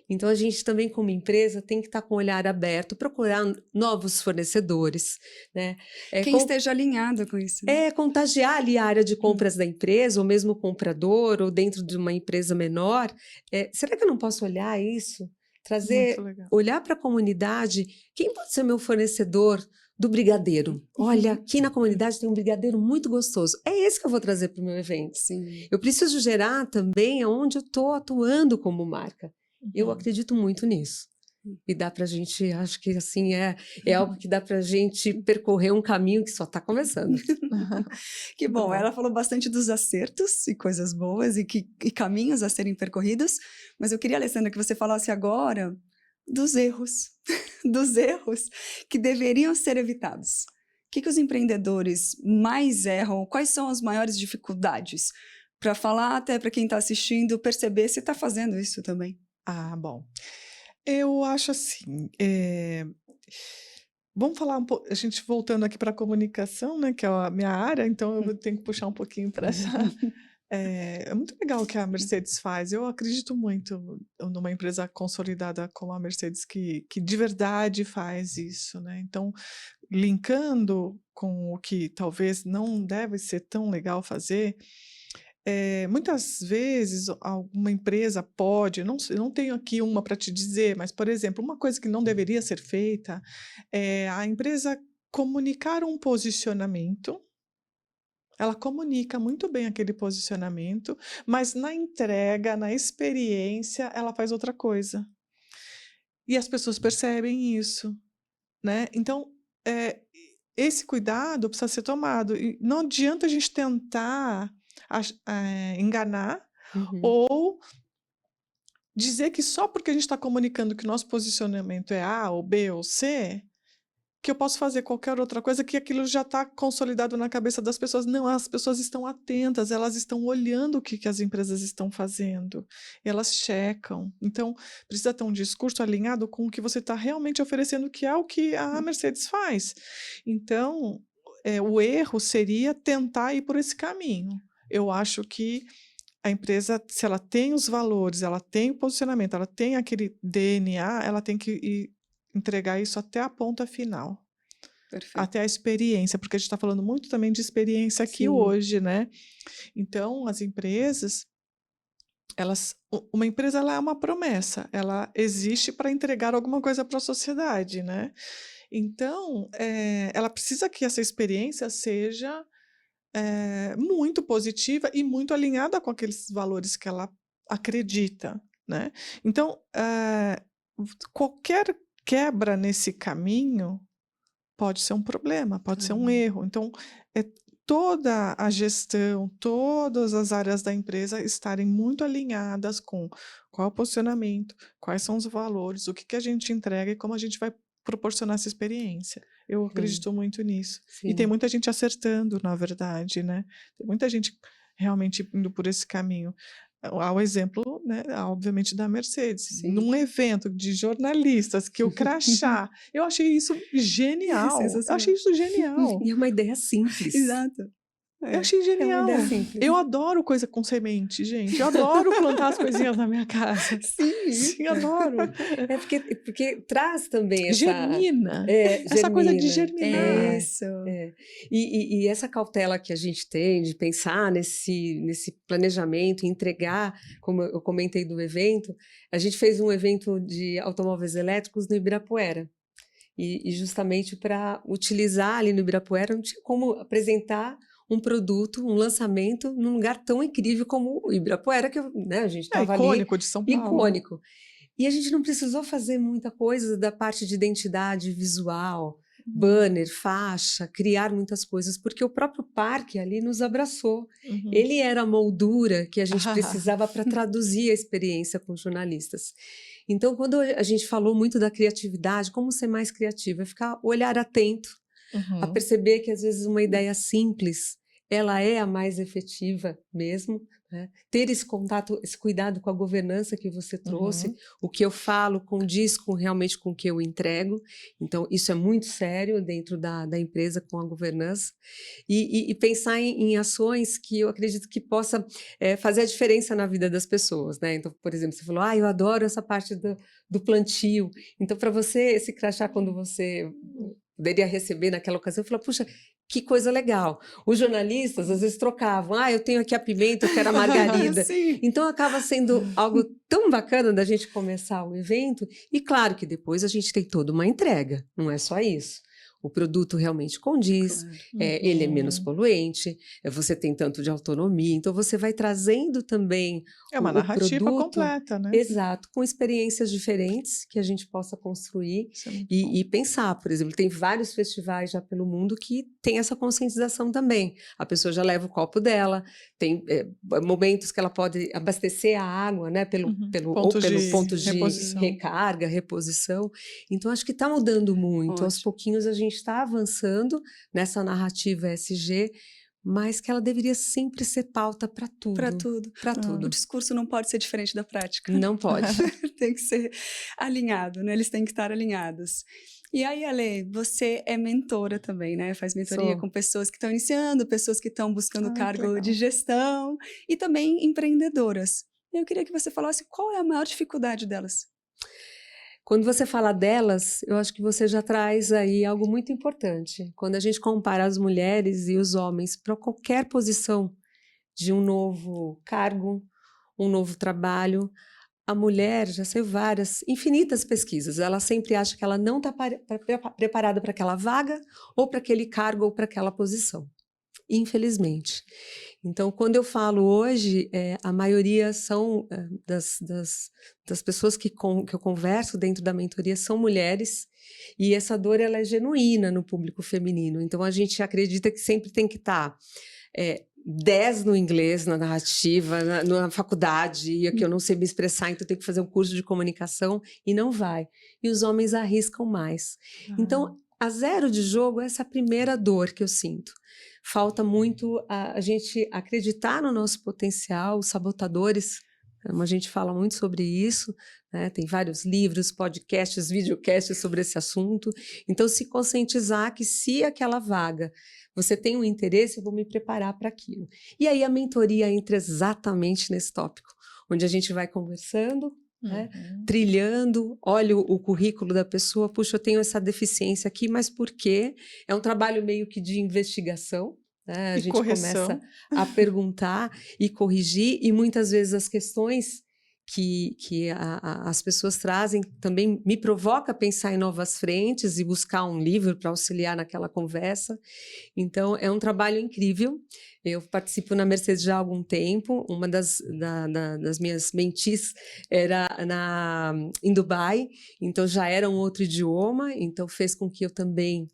Speaker 2: Então, a gente também, como empresa, tem que estar com o olhar aberto, procurar novos fornecedores, né?
Speaker 1: Quem esteja alinhado com isso. Né?
Speaker 2: Contagiar ali a área de compras da empresa, ou mesmo o comprador, ou dentro de uma empresa menor. Será que eu não posso olhar isso? Olhar para a comunidade, quem pode ser meu fornecedor do brigadeiro? Olha, aqui na comunidade tem um brigadeiro muito gostoso. É esse que eu vou trazer para o meu evento.
Speaker 1: Sim.
Speaker 2: Eu preciso gerar também aonde eu estou atuando como marca. Eu acredito muito nisso. E dá para a gente, acho que assim, é algo que dá para a gente percorrer um caminho que só está começando.
Speaker 1: Que bom, ela falou bastante dos acertos e coisas boas e caminhos a serem percorridos, mas eu queria, Alessandra, que você falasse agora dos erros, dos erros que deveriam ser evitados. O que os empreendedores mais erram? Quais são as maiores dificuldades? Para falar até para quem está assistindo, perceber se está fazendo isso também.
Speaker 3: Bom. Eu acho assim, vamos falar um pouco, a gente voltando aqui para a comunicação, né, que é a minha área, então eu tenho que puxar um pouquinho para essa. É muito legal o que a Mercedes faz. Eu acredito muito numa empresa consolidada como a Mercedes que de verdade faz isso, né? Então, linkando com o que talvez não deve ser tão legal fazer, muitas vezes alguma empresa pode, não tenho aqui uma para te dizer, mas, por exemplo, uma coisa que não deveria ser feita é a empresa comunicar um posicionamento. Ela comunica muito bem aquele posicionamento, mas na entrega, na experiência, ela faz outra coisa. E as pessoas percebem isso, né? Então, esse cuidado precisa ser tomado. E não adianta a gente tentar enganar ou dizer que só porque a gente está comunicando que o nosso posicionamento é A ou B ou C, que eu posso fazer qualquer outra coisa, que aquilo já está consolidado na cabeça das pessoas. Não, as pessoas estão atentas, elas estão olhando o que as empresas estão fazendo, elas checam. Então, precisa ter um discurso alinhado com o que você está realmente oferecendo, que é o que a Mercedes faz. Então, o erro seria tentar ir por esse caminho. Eu acho que a empresa, se ela tem os valores, ela tem o posicionamento, ela tem aquele DNA, ela tem que entregar isso até a ponta final.
Speaker 1: Perfeito.
Speaker 3: Até a experiência, porque a gente está falando muito também de experiência aqui hoje, né? Então, as empresas, uma empresa ela é uma promessa, ela existe para entregar alguma coisa para a sociedade, né? Então, ela precisa que essa experiência seja muito positiva e muito alinhada com aqueles valores que ela acredita, né? Então, qualquer quebra nesse caminho pode ser um problema, pode ser um erro. Então, toda a gestão, todas as áreas da empresa estarem muito alinhadas com qual é o posicionamento, quais são os valores, o que a gente entrega e como a gente vai proporcionar essa experiência. Eu acredito muito nisso. E tem muita gente acertando, na verdade, né? Tem muita gente realmente indo por esse caminho. ao exemplo, né, obviamente, da Mercedes.
Speaker 1: Sim.
Speaker 3: Num evento de jornalistas, que o crachá, eu achei isso genial. Eu
Speaker 1: Sensacional.
Speaker 3: achei isso genial.
Speaker 2: E é uma ideia simples.
Speaker 1: Exato.
Speaker 3: Eu achei
Speaker 2: É uma ideia
Speaker 3: genial.
Speaker 2: simples.
Speaker 3: Eu adoro coisa com semente, gente. Eu adoro plantar as coisinhas na minha casa.
Speaker 1: Sim.
Speaker 3: Sim, adoro.
Speaker 2: É porque traz também essa...
Speaker 3: Germina.
Speaker 2: É,
Speaker 3: Essa coisa de
Speaker 2: germina.
Speaker 3: germinar.
Speaker 1: Isso.
Speaker 2: E essa cautela que a gente tem de pensar nesse planejamento, entregar, como eu comentei do evento, a gente fez um evento de automóveis elétricos no Ibirapuera. E justamente para utilizar ali no Ibirapuera, não tinha como apresentar um produto, um lançamento num lugar tão incrível como o Ibirapuera, que né, a gente
Speaker 3: É
Speaker 2: estava ali,
Speaker 3: icônico de São Paulo.
Speaker 2: icônico. E a gente não precisou fazer muita coisa da parte de identidade visual, banner, faixa, criar muitas coisas, porque o próprio parque ali nos abraçou.
Speaker 3: Uhum.
Speaker 2: Ele era a moldura que a gente precisava para traduzir a experiência com os jornalistas. Então, quando a gente falou muito da criatividade, como ser mais criativa? É ficar, olhar atento, a
Speaker 3: Uhum.
Speaker 2: perceber que às vezes uma ideia simples, ela é a mais efetiva mesmo, né? Ter esse contato, esse cuidado com a governança que você trouxe,
Speaker 3: Uhum.
Speaker 2: o que eu falo condiz realmente com o que eu entrego, então isso é muito sério dentro da empresa com a governança, e pensar em ações que eu acredito que possa fazer a diferença na vida das pessoas, né? Então, por exemplo, você falou, eu adoro essa parte do plantio, então para você, esse crachá, quando você poderia receber naquela ocasião, eu falei, puxa, que coisa legal. Os jornalistas às vezes trocavam, eu tenho aqui a pimenta, eu quero a margarida.
Speaker 3: Sim.
Speaker 2: Então acaba sendo algo tão bacana da gente começar o evento, e claro que depois a gente tem toda uma entrega, não é só isso. O produto realmente condiz,
Speaker 1: Claro.
Speaker 2: ele é menos poluente, você tem tanto de autonomia, então você vai trazendo também
Speaker 3: É uma
Speaker 2: o
Speaker 3: narrativa
Speaker 2: produto,
Speaker 3: completa, né?
Speaker 2: exato, com experiências diferentes que a gente possa construir
Speaker 3: Isso é muito bom.
Speaker 2: e pensar, por exemplo, tem vários festivais já pelo mundo que tem essa conscientização também. A pessoa já leva o copo dela, tem momentos que ela pode abastecer a água, né, pelo ponto de
Speaker 3: reposição.
Speaker 2: recarga, reposição. Então, acho que está mudando muito. Aos
Speaker 1: Ótimo.
Speaker 2: pouquinhos a gente está avançando nessa narrativa ESG, mas que ela deveria sempre ser pauta para tudo.
Speaker 1: Para tudo.
Speaker 2: Para
Speaker 1: O
Speaker 2: tudo.
Speaker 1: discurso não pode ser diferente da prática.
Speaker 2: Não pode.
Speaker 1: Tem que ser alinhado, né? Eles têm que estar alinhados. E aí, Ale, você é mentora também, né? Faz mentoria
Speaker 2: Sou.
Speaker 1: com pessoas que estão iniciando, pessoas que estão buscando
Speaker 3: Que
Speaker 1: cargo
Speaker 3: legal.
Speaker 1: de gestão e também empreendedoras. Eu queria que você falasse qual é a maior dificuldade delas.
Speaker 2: Quando você fala delas, eu acho que você já traz aí algo muito importante. Quando a gente compara as mulheres e os homens para qualquer posição de um novo cargo, um novo trabalho, a mulher, já saiu infinitas pesquisas, ela sempre acha que ela não está preparada para aquela vaga, ou para aquele cargo, ou para aquela posição. Infelizmente. Então, quando eu falo hoje, a maioria são das pessoas que eu converso dentro da mentoria são mulheres, e essa dor ela é genuína no público feminino. Então, a gente acredita que sempre tem que estar 10 no inglês, na narrativa, na faculdade, e que eu não sei me expressar, então eu tenho que fazer um curso de comunicação, e não vai. E os homens arriscam mais. Então, a zero de jogo, essa é a primeira dor que eu sinto. Falta muito a gente acreditar no nosso potencial, os sabotadores, a gente fala muito sobre isso, né? Tem vários livros, podcasts, videocasts sobre esse assunto. Então, se conscientizar que se aquela vaga você tem um interesse, eu vou me preparar para aquilo. E aí a mentoria entra exatamente nesse tópico, onde a gente vai conversando, né? Trilhando, olha o currículo da pessoa, puxa, eu tenho essa deficiência aqui, mas por quê? É um trabalho meio que de investigação, né? A gente começa a perguntar e corrigir, e muitas vezes as questões que as pessoas trazem também me provoca a pensar em novas frentes e buscar um livro para auxiliar naquela conversa. Então, é um trabalho incrível. Eu participo na Mercedes já há algum tempo. Uma das minhas mentis era em Dubai, então já era um outro idioma, então fez com que eu também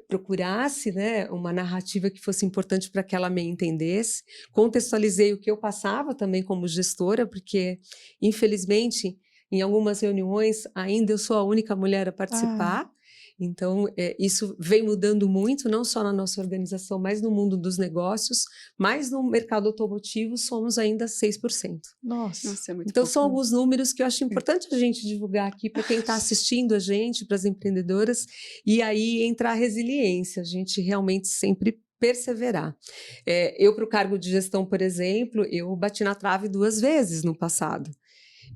Speaker 2: procurasse, né, uma narrativa que fosse importante para que ela me entendesse. Contextualizei o que eu passava também como gestora, porque, infelizmente, em algumas reuniões ainda eu sou a única mulher a participar, Então, isso vem mudando muito, não só na nossa organização, mas no mundo dos negócios, mas no mercado automotivo somos ainda 6%.
Speaker 3: Nossa.
Speaker 1: Nossa, é muito
Speaker 2: Então,
Speaker 1: pouco.
Speaker 2: são alguns números que eu acho importante a gente divulgar aqui para quem está assistindo a gente, para as empreendedoras, e aí entrar a resiliência, a gente realmente sempre perseverar. Eu, para o cargo de gestão, por exemplo, eu bati na trave 2 vezes no passado.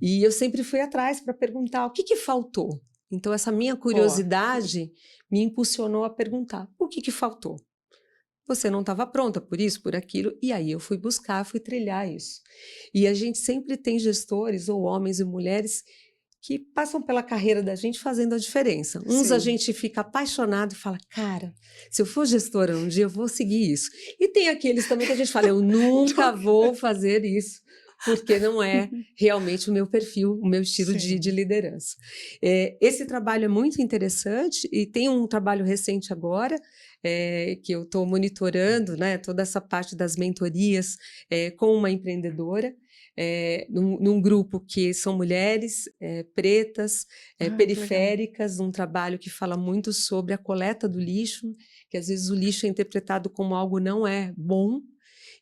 Speaker 2: E eu sempre fui atrás para perguntar o que faltou. Então, essa minha curiosidade me impulsionou a perguntar o que faltou. Você não estava pronta por isso, por aquilo, e aí eu fui buscar, fui trilhar isso. E a gente sempre tem gestores, ou homens e mulheres, que passam pela carreira da gente fazendo a diferença. Uns a
Speaker 1: Sim.
Speaker 2: gente fica apaixonado e fala, cara, se eu for gestora um dia eu vou seguir isso. E tem aqueles também que a gente fala, eu nunca vou fazer isso, porque não é realmente o meu perfil, o meu estilo de liderança. Esse trabalho é muito interessante e tem um trabalho recente agora, que eu estou monitorando, né, toda essa parte das mentorias com uma empreendedora, num grupo que são mulheres pretas, periféricas, um trabalho que fala muito sobre a coleta do lixo, que às vezes o lixo é interpretado como algo não é bom,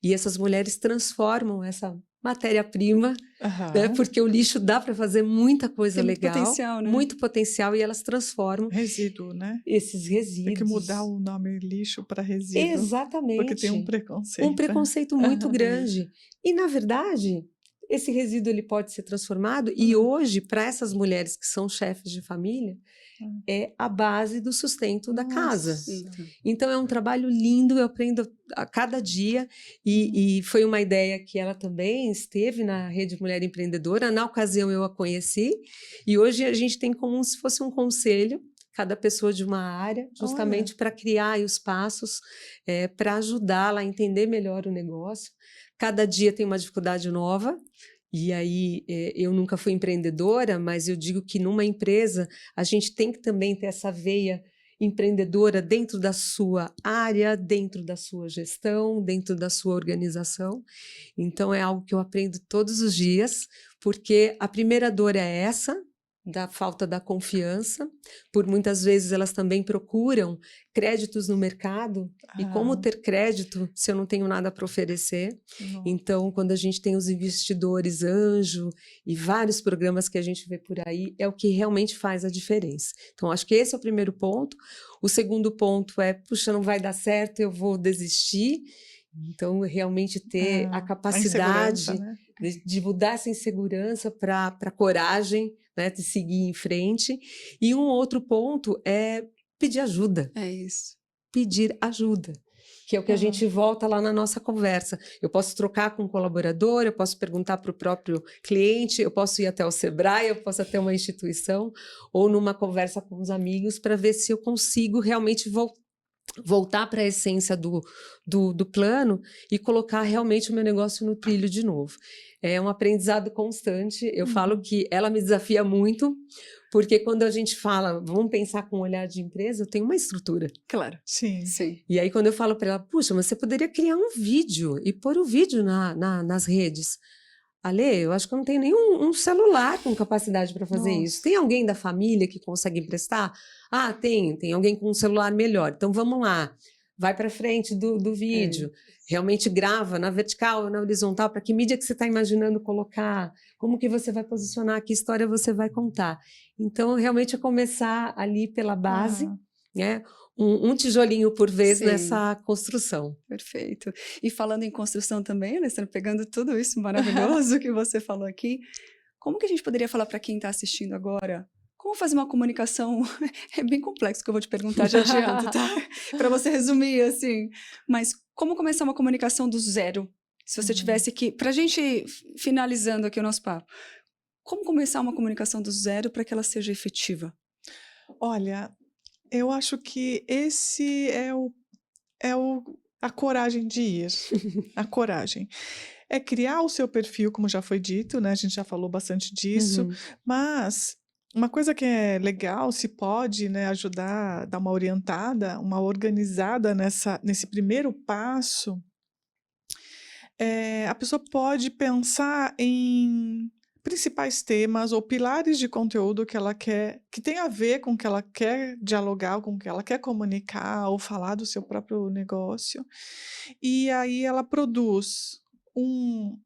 Speaker 2: e essas mulheres transformam essa matéria-prima, né, porque o lixo dá para fazer muita coisa
Speaker 1: Tem
Speaker 2: legal,
Speaker 1: muito potencial, né?
Speaker 2: muito potencial, e elas transformam
Speaker 3: resíduo, né?
Speaker 2: esses resíduos.
Speaker 3: Tem que mudar o nome lixo para resíduo.
Speaker 2: Exatamente.
Speaker 3: Porque tem um preconceito.
Speaker 2: Um preconceito muito grande. E, na verdade, esse resíduo ele pode ser transformado, e hoje, para essas mulheres que são chefes de família, é a base do sustento da casa. Então, é um trabalho lindo, eu aprendo a cada dia, e foi uma ideia que ela também esteve na Rede Mulher Empreendedora. Na ocasião, eu a conheci, e hoje a gente tem como se fosse um conselho, cada pessoa de uma área, justamente para criar aí os passos, para ajudá-la a entender melhor o negócio. Cada dia tem uma dificuldade nova, e aí eu nunca fui empreendedora, mas eu digo que numa empresa a gente tem que também ter essa veia empreendedora dentro da sua área, dentro da sua gestão, dentro da sua organização. Então é algo que eu aprendo todos os dias, porque a primeira dor é essa, da falta da confiança, por muitas vezes elas também procuram créditos no mercado, e como ter crédito se eu não tenho nada para oferecer? Então, quando a gente tem os investidores anjo e vários programas que a gente vê por aí, é o que realmente faz a diferença. Então, acho que esse é o primeiro ponto. O segundo ponto é, puxa, não vai dar certo, eu vou desistir. Então, realmente ter a capacidade de mudar essa insegurança para coragem, né, de seguir em frente. E um outro ponto é pedir ajuda.
Speaker 1: É isso.
Speaker 2: Pedir ajuda, que é o que a gente volta lá na nossa conversa. Eu posso trocar com um colaborador, eu posso perguntar para o próprio cliente, eu posso ir até o Sebrae, eu posso até uma instituição, ou numa conversa com os amigos, para ver se eu consigo realmente voltar para a essência do plano e colocar realmente o meu negócio no trilho de novo. É um aprendizado constante. Eu falo que ela me desafia muito, porque quando a gente fala, vamos pensar com um olhar de empresa, eu tenho uma estrutura.
Speaker 1: Claro.
Speaker 3: Sim.
Speaker 2: E aí quando eu falo para ela, puxa, mas você poderia criar um vídeo e pôr o vídeo nas redes. Ale, eu acho que eu não tenho nenhum celular com capacidade para fazer isso. Tem alguém da família que consegue emprestar? Ah, tem alguém com um celular melhor. Então vamos lá, vai para frente do vídeo. Realmente grava na vertical, na horizontal, para que mídia que você está imaginando colocar, como que você vai posicionar, que história você vai contar. Então, realmente é começar ali pela base, né? Um tijolinho por vez nessa construção.
Speaker 1: Perfeito. E falando em construção também, Alessandra, pegando tudo isso maravilhoso que você falou aqui, como que a gente poderia falar para quem está assistindo agora? Como fazer uma comunicação? É bem complexo que eu vou te perguntar, já adianto, tá? Para você resumir, assim. Mas como começar uma comunicação do zero? Se você tivesse que... Para a gente, finalizando aqui o nosso papo, como começar uma comunicação do zero para que ela seja efetiva?
Speaker 3: Olha, eu acho que esse a coragem de ir. A coragem. É criar o seu perfil, como já foi dito, né? A gente já falou bastante disso, mas uma coisa que é legal, se pode, né, ajudar, dar uma orientada, uma organizada nesse primeiro passo, a pessoa pode pensar em principais temas ou pilares de conteúdo que ela quer, que tem a ver com o que ela quer dialogar, com o que ela quer comunicar ou falar do seu próprio negócio. E aí ela produz um.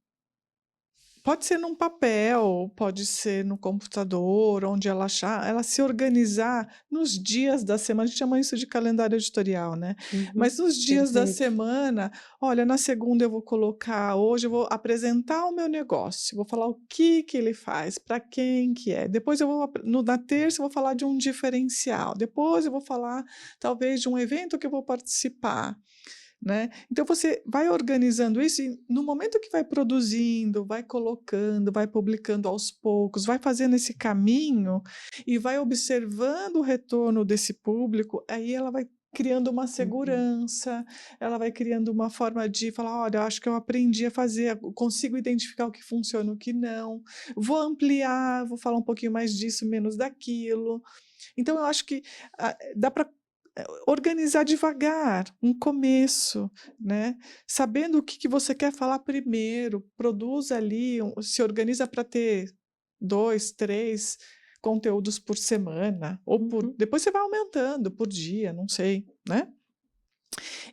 Speaker 3: Pode ser num papel, pode ser no computador, onde ela achar, ela se organizar nos dias da semana, a gente chama isso de calendário editorial, né? Mas nos dias da
Speaker 2: Perfeito.
Speaker 3: semana, olha, na segunda eu vou colocar, hoje eu vou apresentar o meu negócio, vou falar o que que ele faz, para quem que é. Depois eu vou, na terça eu vou falar de um diferencial, depois eu vou falar talvez de um evento que eu vou participar. Né? Então você vai organizando isso e no momento que vai produzindo, vai colocando, vai publicando aos poucos, vai fazendo esse caminho e vai observando o retorno desse público, aí ela vai criando uma segurança, ela vai criando uma forma de falar, olha, eu acho que eu aprendi a fazer, eu consigo identificar o que funciona, o que não, vou ampliar, vou falar um pouquinho mais disso, menos daquilo. Então eu acho que dá para organizar devagar, um começo, né? Sabendo o que que você quer falar primeiro, produz ali, se organiza para ter 2, 3 conteúdos por semana, ou depois você vai aumentando por dia, não sei, né?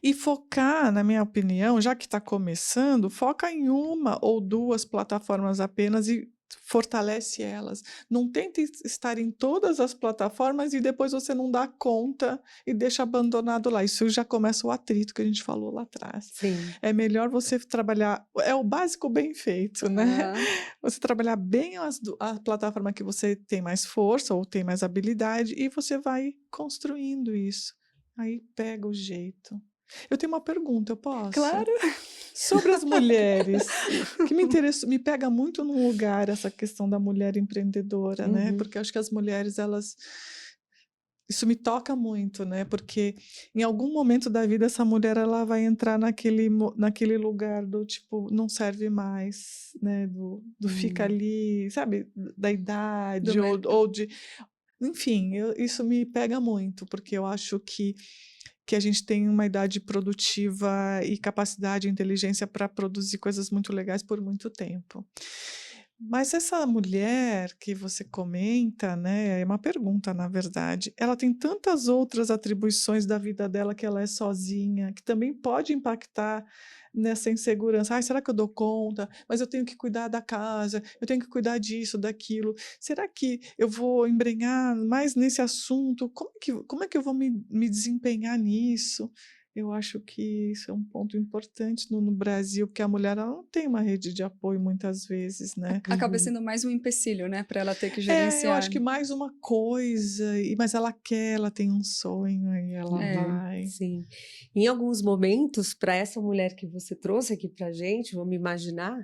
Speaker 3: E focar, na minha opinião, já que está começando, foca em uma ou duas plataformas apenas e fortalece elas. Não tente estar em todas as plataformas e depois você não dá conta e deixa abandonado lá. Isso já começa o atrito que a gente falou lá atrás.
Speaker 2: Sim.
Speaker 3: É melhor você trabalhar, é o básico bem feito, né? Você trabalhar bem a plataforma que você tem mais força ou tem mais habilidade e você vai construindo isso. Aí pega o jeito. Eu tenho uma pergunta, eu posso?
Speaker 1: Claro.
Speaker 3: Sobre as mulheres, que me pega muito num lugar essa questão da mulher empreendedora, né? Porque eu acho que as mulheres, isso me toca muito, né? Porque em algum momento da vida essa mulher ela vai entrar naquele lugar do tipo, não serve mais, né? Do fica ali, sabe? Da idade ou de... Enfim, isso me pega muito, porque eu acho que a gente tem uma idade produtiva e capacidade e inteligência para produzir coisas muito legais por muito tempo. Mas essa mulher que você comenta, né, é uma pergunta, na verdade, ela tem tantas outras atribuições da vida dela que ela é sozinha, que também pode impactar nessa insegurança. Ai, será que eu dou conta? Mas eu tenho que cuidar da casa, eu tenho que cuidar disso, daquilo. Será que eu vou embrenhar mais nesse assunto? Como é que eu vou me desempenhar nisso? Eu acho que isso é um ponto importante no Brasil, porque a mulher ela não tem uma rede de apoio muitas vezes, né?
Speaker 1: Acaba sendo mais um empecilho, né, para ela ter que
Speaker 3: Eu
Speaker 1: gerenciar.
Speaker 3: acho que mais uma coisa, mas ela quer, ela tem um sonho e ela vai.
Speaker 2: Sim. Em alguns momentos, para essa mulher que você trouxe aqui para a gente, vamos imaginar,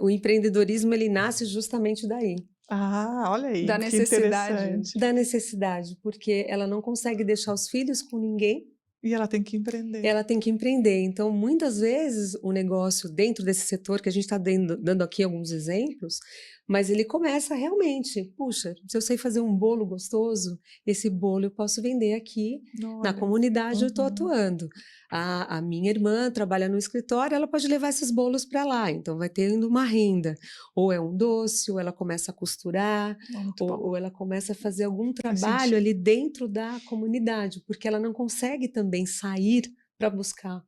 Speaker 2: o empreendedorismo ele nasce justamente daí.
Speaker 3: Ah, olha aí,
Speaker 1: Da
Speaker 3: que
Speaker 1: necessidade.
Speaker 3: interessante.
Speaker 2: Da necessidade, porque ela não consegue deixar os filhos com ninguém.
Speaker 3: E ela tem que empreender.
Speaker 2: Ela tem que empreender. Então, muitas vezes, o negócio dentro desse setor, que a gente está dando aqui alguns exemplos, mas ele começa realmente, puxa, se eu sei fazer um bolo gostoso, esse bolo eu posso vender aqui na
Speaker 3: Olha,
Speaker 2: comunidade eu estou atuando. A minha irmã trabalha no escritório, ela pode levar esses bolos para lá, então vai tendo uma renda. Ou é um doce, ou ela começa a costurar,
Speaker 3: muito bom.
Speaker 2: ou ela começa a fazer algum trabalho ali dentro da comunidade, porque ela não consegue também sair para buscar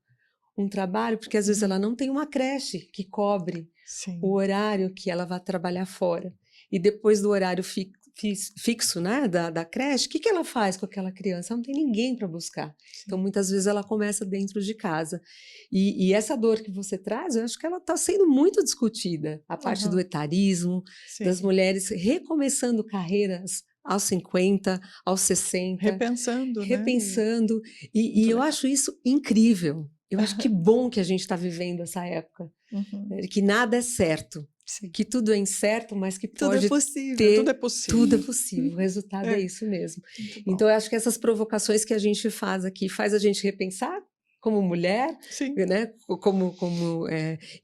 Speaker 2: um trabalho, porque às vezes ela não tem uma creche que cobre o horário que ela vai trabalhar fora. E depois do horário fixo, né, da creche, o que ela faz com aquela criança? Ela não tem ninguém para buscar. Então, muitas vezes ela começa dentro de casa. E essa dor que você traz, eu acho que ela está sendo muito discutida. A parte do etarismo, das mulheres recomeçando carreiras aos 50, aos 60. Repensando. E eu acho isso incrível. Eu acho que bom que a gente está vivendo essa época. Que nada é certo. Sim. Que tudo é incerto, mas que
Speaker 1: tudo
Speaker 2: pode
Speaker 1: é possível.
Speaker 2: ter...
Speaker 3: Tudo é possível.
Speaker 2: Tudo é possível. O resultado é isso mesmo. Então, eu acho que essas provocações que a gente faz aqui faz a gente repensar como mulher, né? como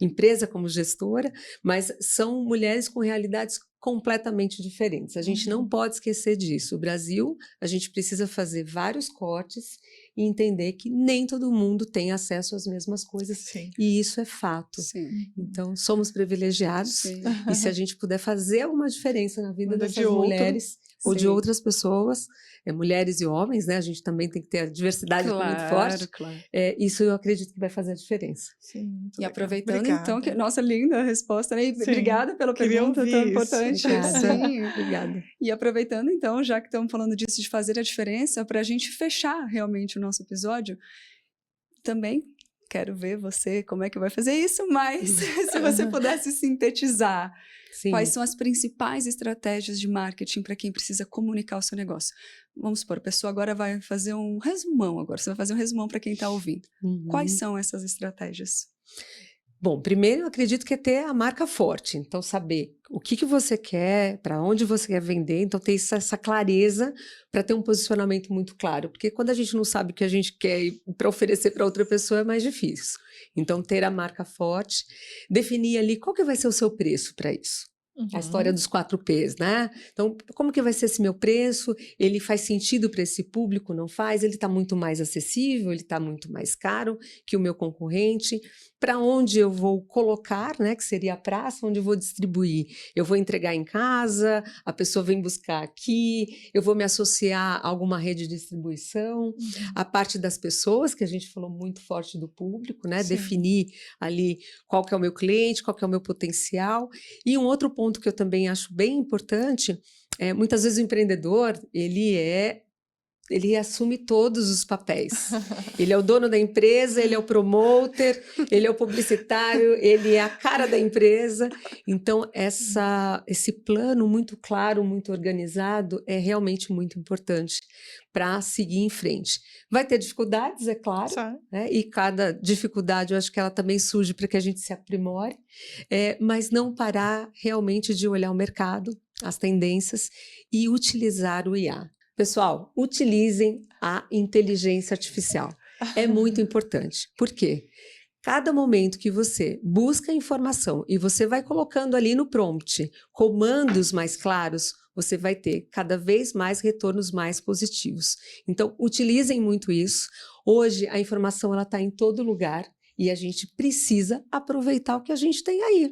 Speaker 2: empresa, como gestora, mas são mulheres com realidades completamente diferentes. A gente não pode esquecer disso. O Brasil, a gente precisa fazer vários cortes e entender que nem todo mundo tem acesso às mesmas coisas.
Speaker 3: Sim.
Speaker 2: E isso é fato.
Speaker 1: Sim.
Speaker 2: Então, somos privilegiados.
Speaker 1: Sim.
Speaker 2: E se a gente puder fazer alguma diferença na vida
Speaker 3: Vida
Speaker 2: dessas
Speaker 3: de outro.
Speaker 2: mulheres ou de
Speaker 1: Sim.
Speaker 2: outras pessoas, mulheres e homens, né? A gente também tem que ter a diversidade muito forte.
Speaker 1: Claro.
Speaker 2: Isso eu acredito que vai fazer a diferença.
Speaker 3: Sim, muito
Speaker 1: E
Speaker 3: legal.
Speaker 1: aproveitando,
Speaker 3: Obrigada.
Speaker 1: então, que nossa, linda a resposta, né? E
Speaker 3: Sim.
Speaker 1: obrigada pela
Speaker 3: Queria
Speaker 1: pergunta
Speaker 3: ouvir
Speaker 1: tão
Speaker 3: isso.
Speaker 1: importante.
Speaker 2: Obrigada.
Speaker 1: Sim.
Speaker 2: Obrigada.
Speaker 1: E aproveitando, então, já que estamos falando disso, de fazer a diferença, para a gente fechar realmente o nosso episódio, também quero ver você como é que vai fazer isso, mas se você pudesse sintetizar,
Speaker 2: Sim.
Speaker 1: quais são as principais estratégias de marketing para quem precisa comunicar o seu negócio? Vamos supor, a pessoa agora vai fazer um resumão agora, você vai fazer um resumão para quem está ouvindo.
Speaker 2: Uhum.
Speaker 1: Quais são essas estratégias?
Speaker 2: Bom, primeiro eu acredito que é ter a marca forte. Então, saber o que você quer, para onde você quer vender. Então, ter essa clareza para ter um posicionamento muito claro. Porque quando a gente não sabe o que a gente quer para oferecer para outra pessoa é mais difícil. Então, ter a marca forte, definir ali qual que vai ser o seu preço para isso. A história dos 4 P's, né? Então, como que vai ser esse meu preço? Ele faz sentido para esse público? Não faz? Ele está muito mais acessível? Ele está muito mais caro que o meu concorrente? Para onde eu vou colocar, né? Que seria a praça, onde eu vou distribuir? Eu vou entregar em casa? A pessoa vem buscar aqui? Eu vou me associar a alguma rede de distribuição? A parte das pessoas, que a gente falou muito forte do público, né?
Speaker 3: Sim.
Speaker 2: Definir ali qual que é o meu cliente, qual que é o meu potencial. E um outro ponto que eu também acho bem importante é, muitas vezes o empreendedor, ele assume todos os papéis. Ele é o dono da empresa, ele é o promoter, ele é o publicitário, ele é a cara da empresa. Então, esse plano muito claro, muito organizado, é realmente muito importante para seguir em frente. Vai ter dificuldades, é claro, né? E cada dificuldade, eu acho que ela também surge para que a gente se aprimore, mas não parar realmente de olhar o mercado, as tendências e utilizar o IA. Pessoal, utilizem a inteligência artificial. É muito importante. Por quê? Cada momento que você busca informação e você vai colocando ali no prompt comandos mais claros, você vai ter cada vez mais retornos mais positivos. Então, utilizem muito isso. Hoje, a informação está em todo lugar e a gente precisa aproveitar o que a gente tem aí.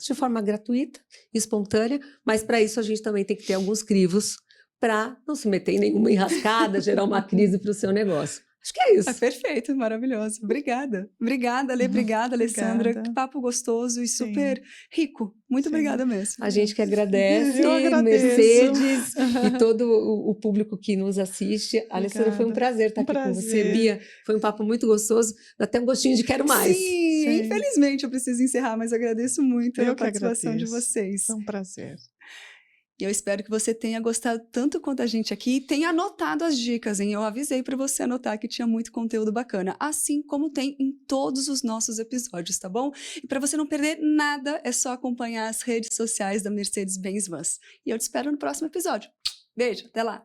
Speaker 2: De forma gratuita, espontânea, mas para isso a gente também tem que ter alguns crivos para não se meter em nenhuma enrascada, gerar uma crise para o seu negócio. Acho que é isso.
Speaker 1: É perfeito, maravilhoso. Obrigada. Obrigada, Lê. Obrigada, Alessandra.
Speaker 3: Obrigada.
Speaker 1: Que papo gostoso e super rico. Muito obrigada mesmo.
Speaker 2: A gente que agradece,
Speaker 3: Eu agradeço.
Speaker 2: Mercedes e todo o público que nos assiste. Alessandra, foi um prazer estar aqui com você. Bia, foi um papo muito gostoso. Dá até um gostinho de quero mais.
Speaker 1: Sim, infelizmente eu preciso encerrar, mas agradeço muito a participação de vocês.
Speaker 3: Foi um prazer.
Speaker 1: E eu espero que você tenha gostado tanto quanto a gente aqui e tenha anotado as dicas, hein? Eu avisei para você anotar que tinha muito conteúdo bacana, assim como tem em todos os nossos episódios, tá bom? E para você não perder nada, é só acompanhar as redes sociais da Mercedes-Benz Vans. E eu te espero no próximo episódio. Beijo, até lá!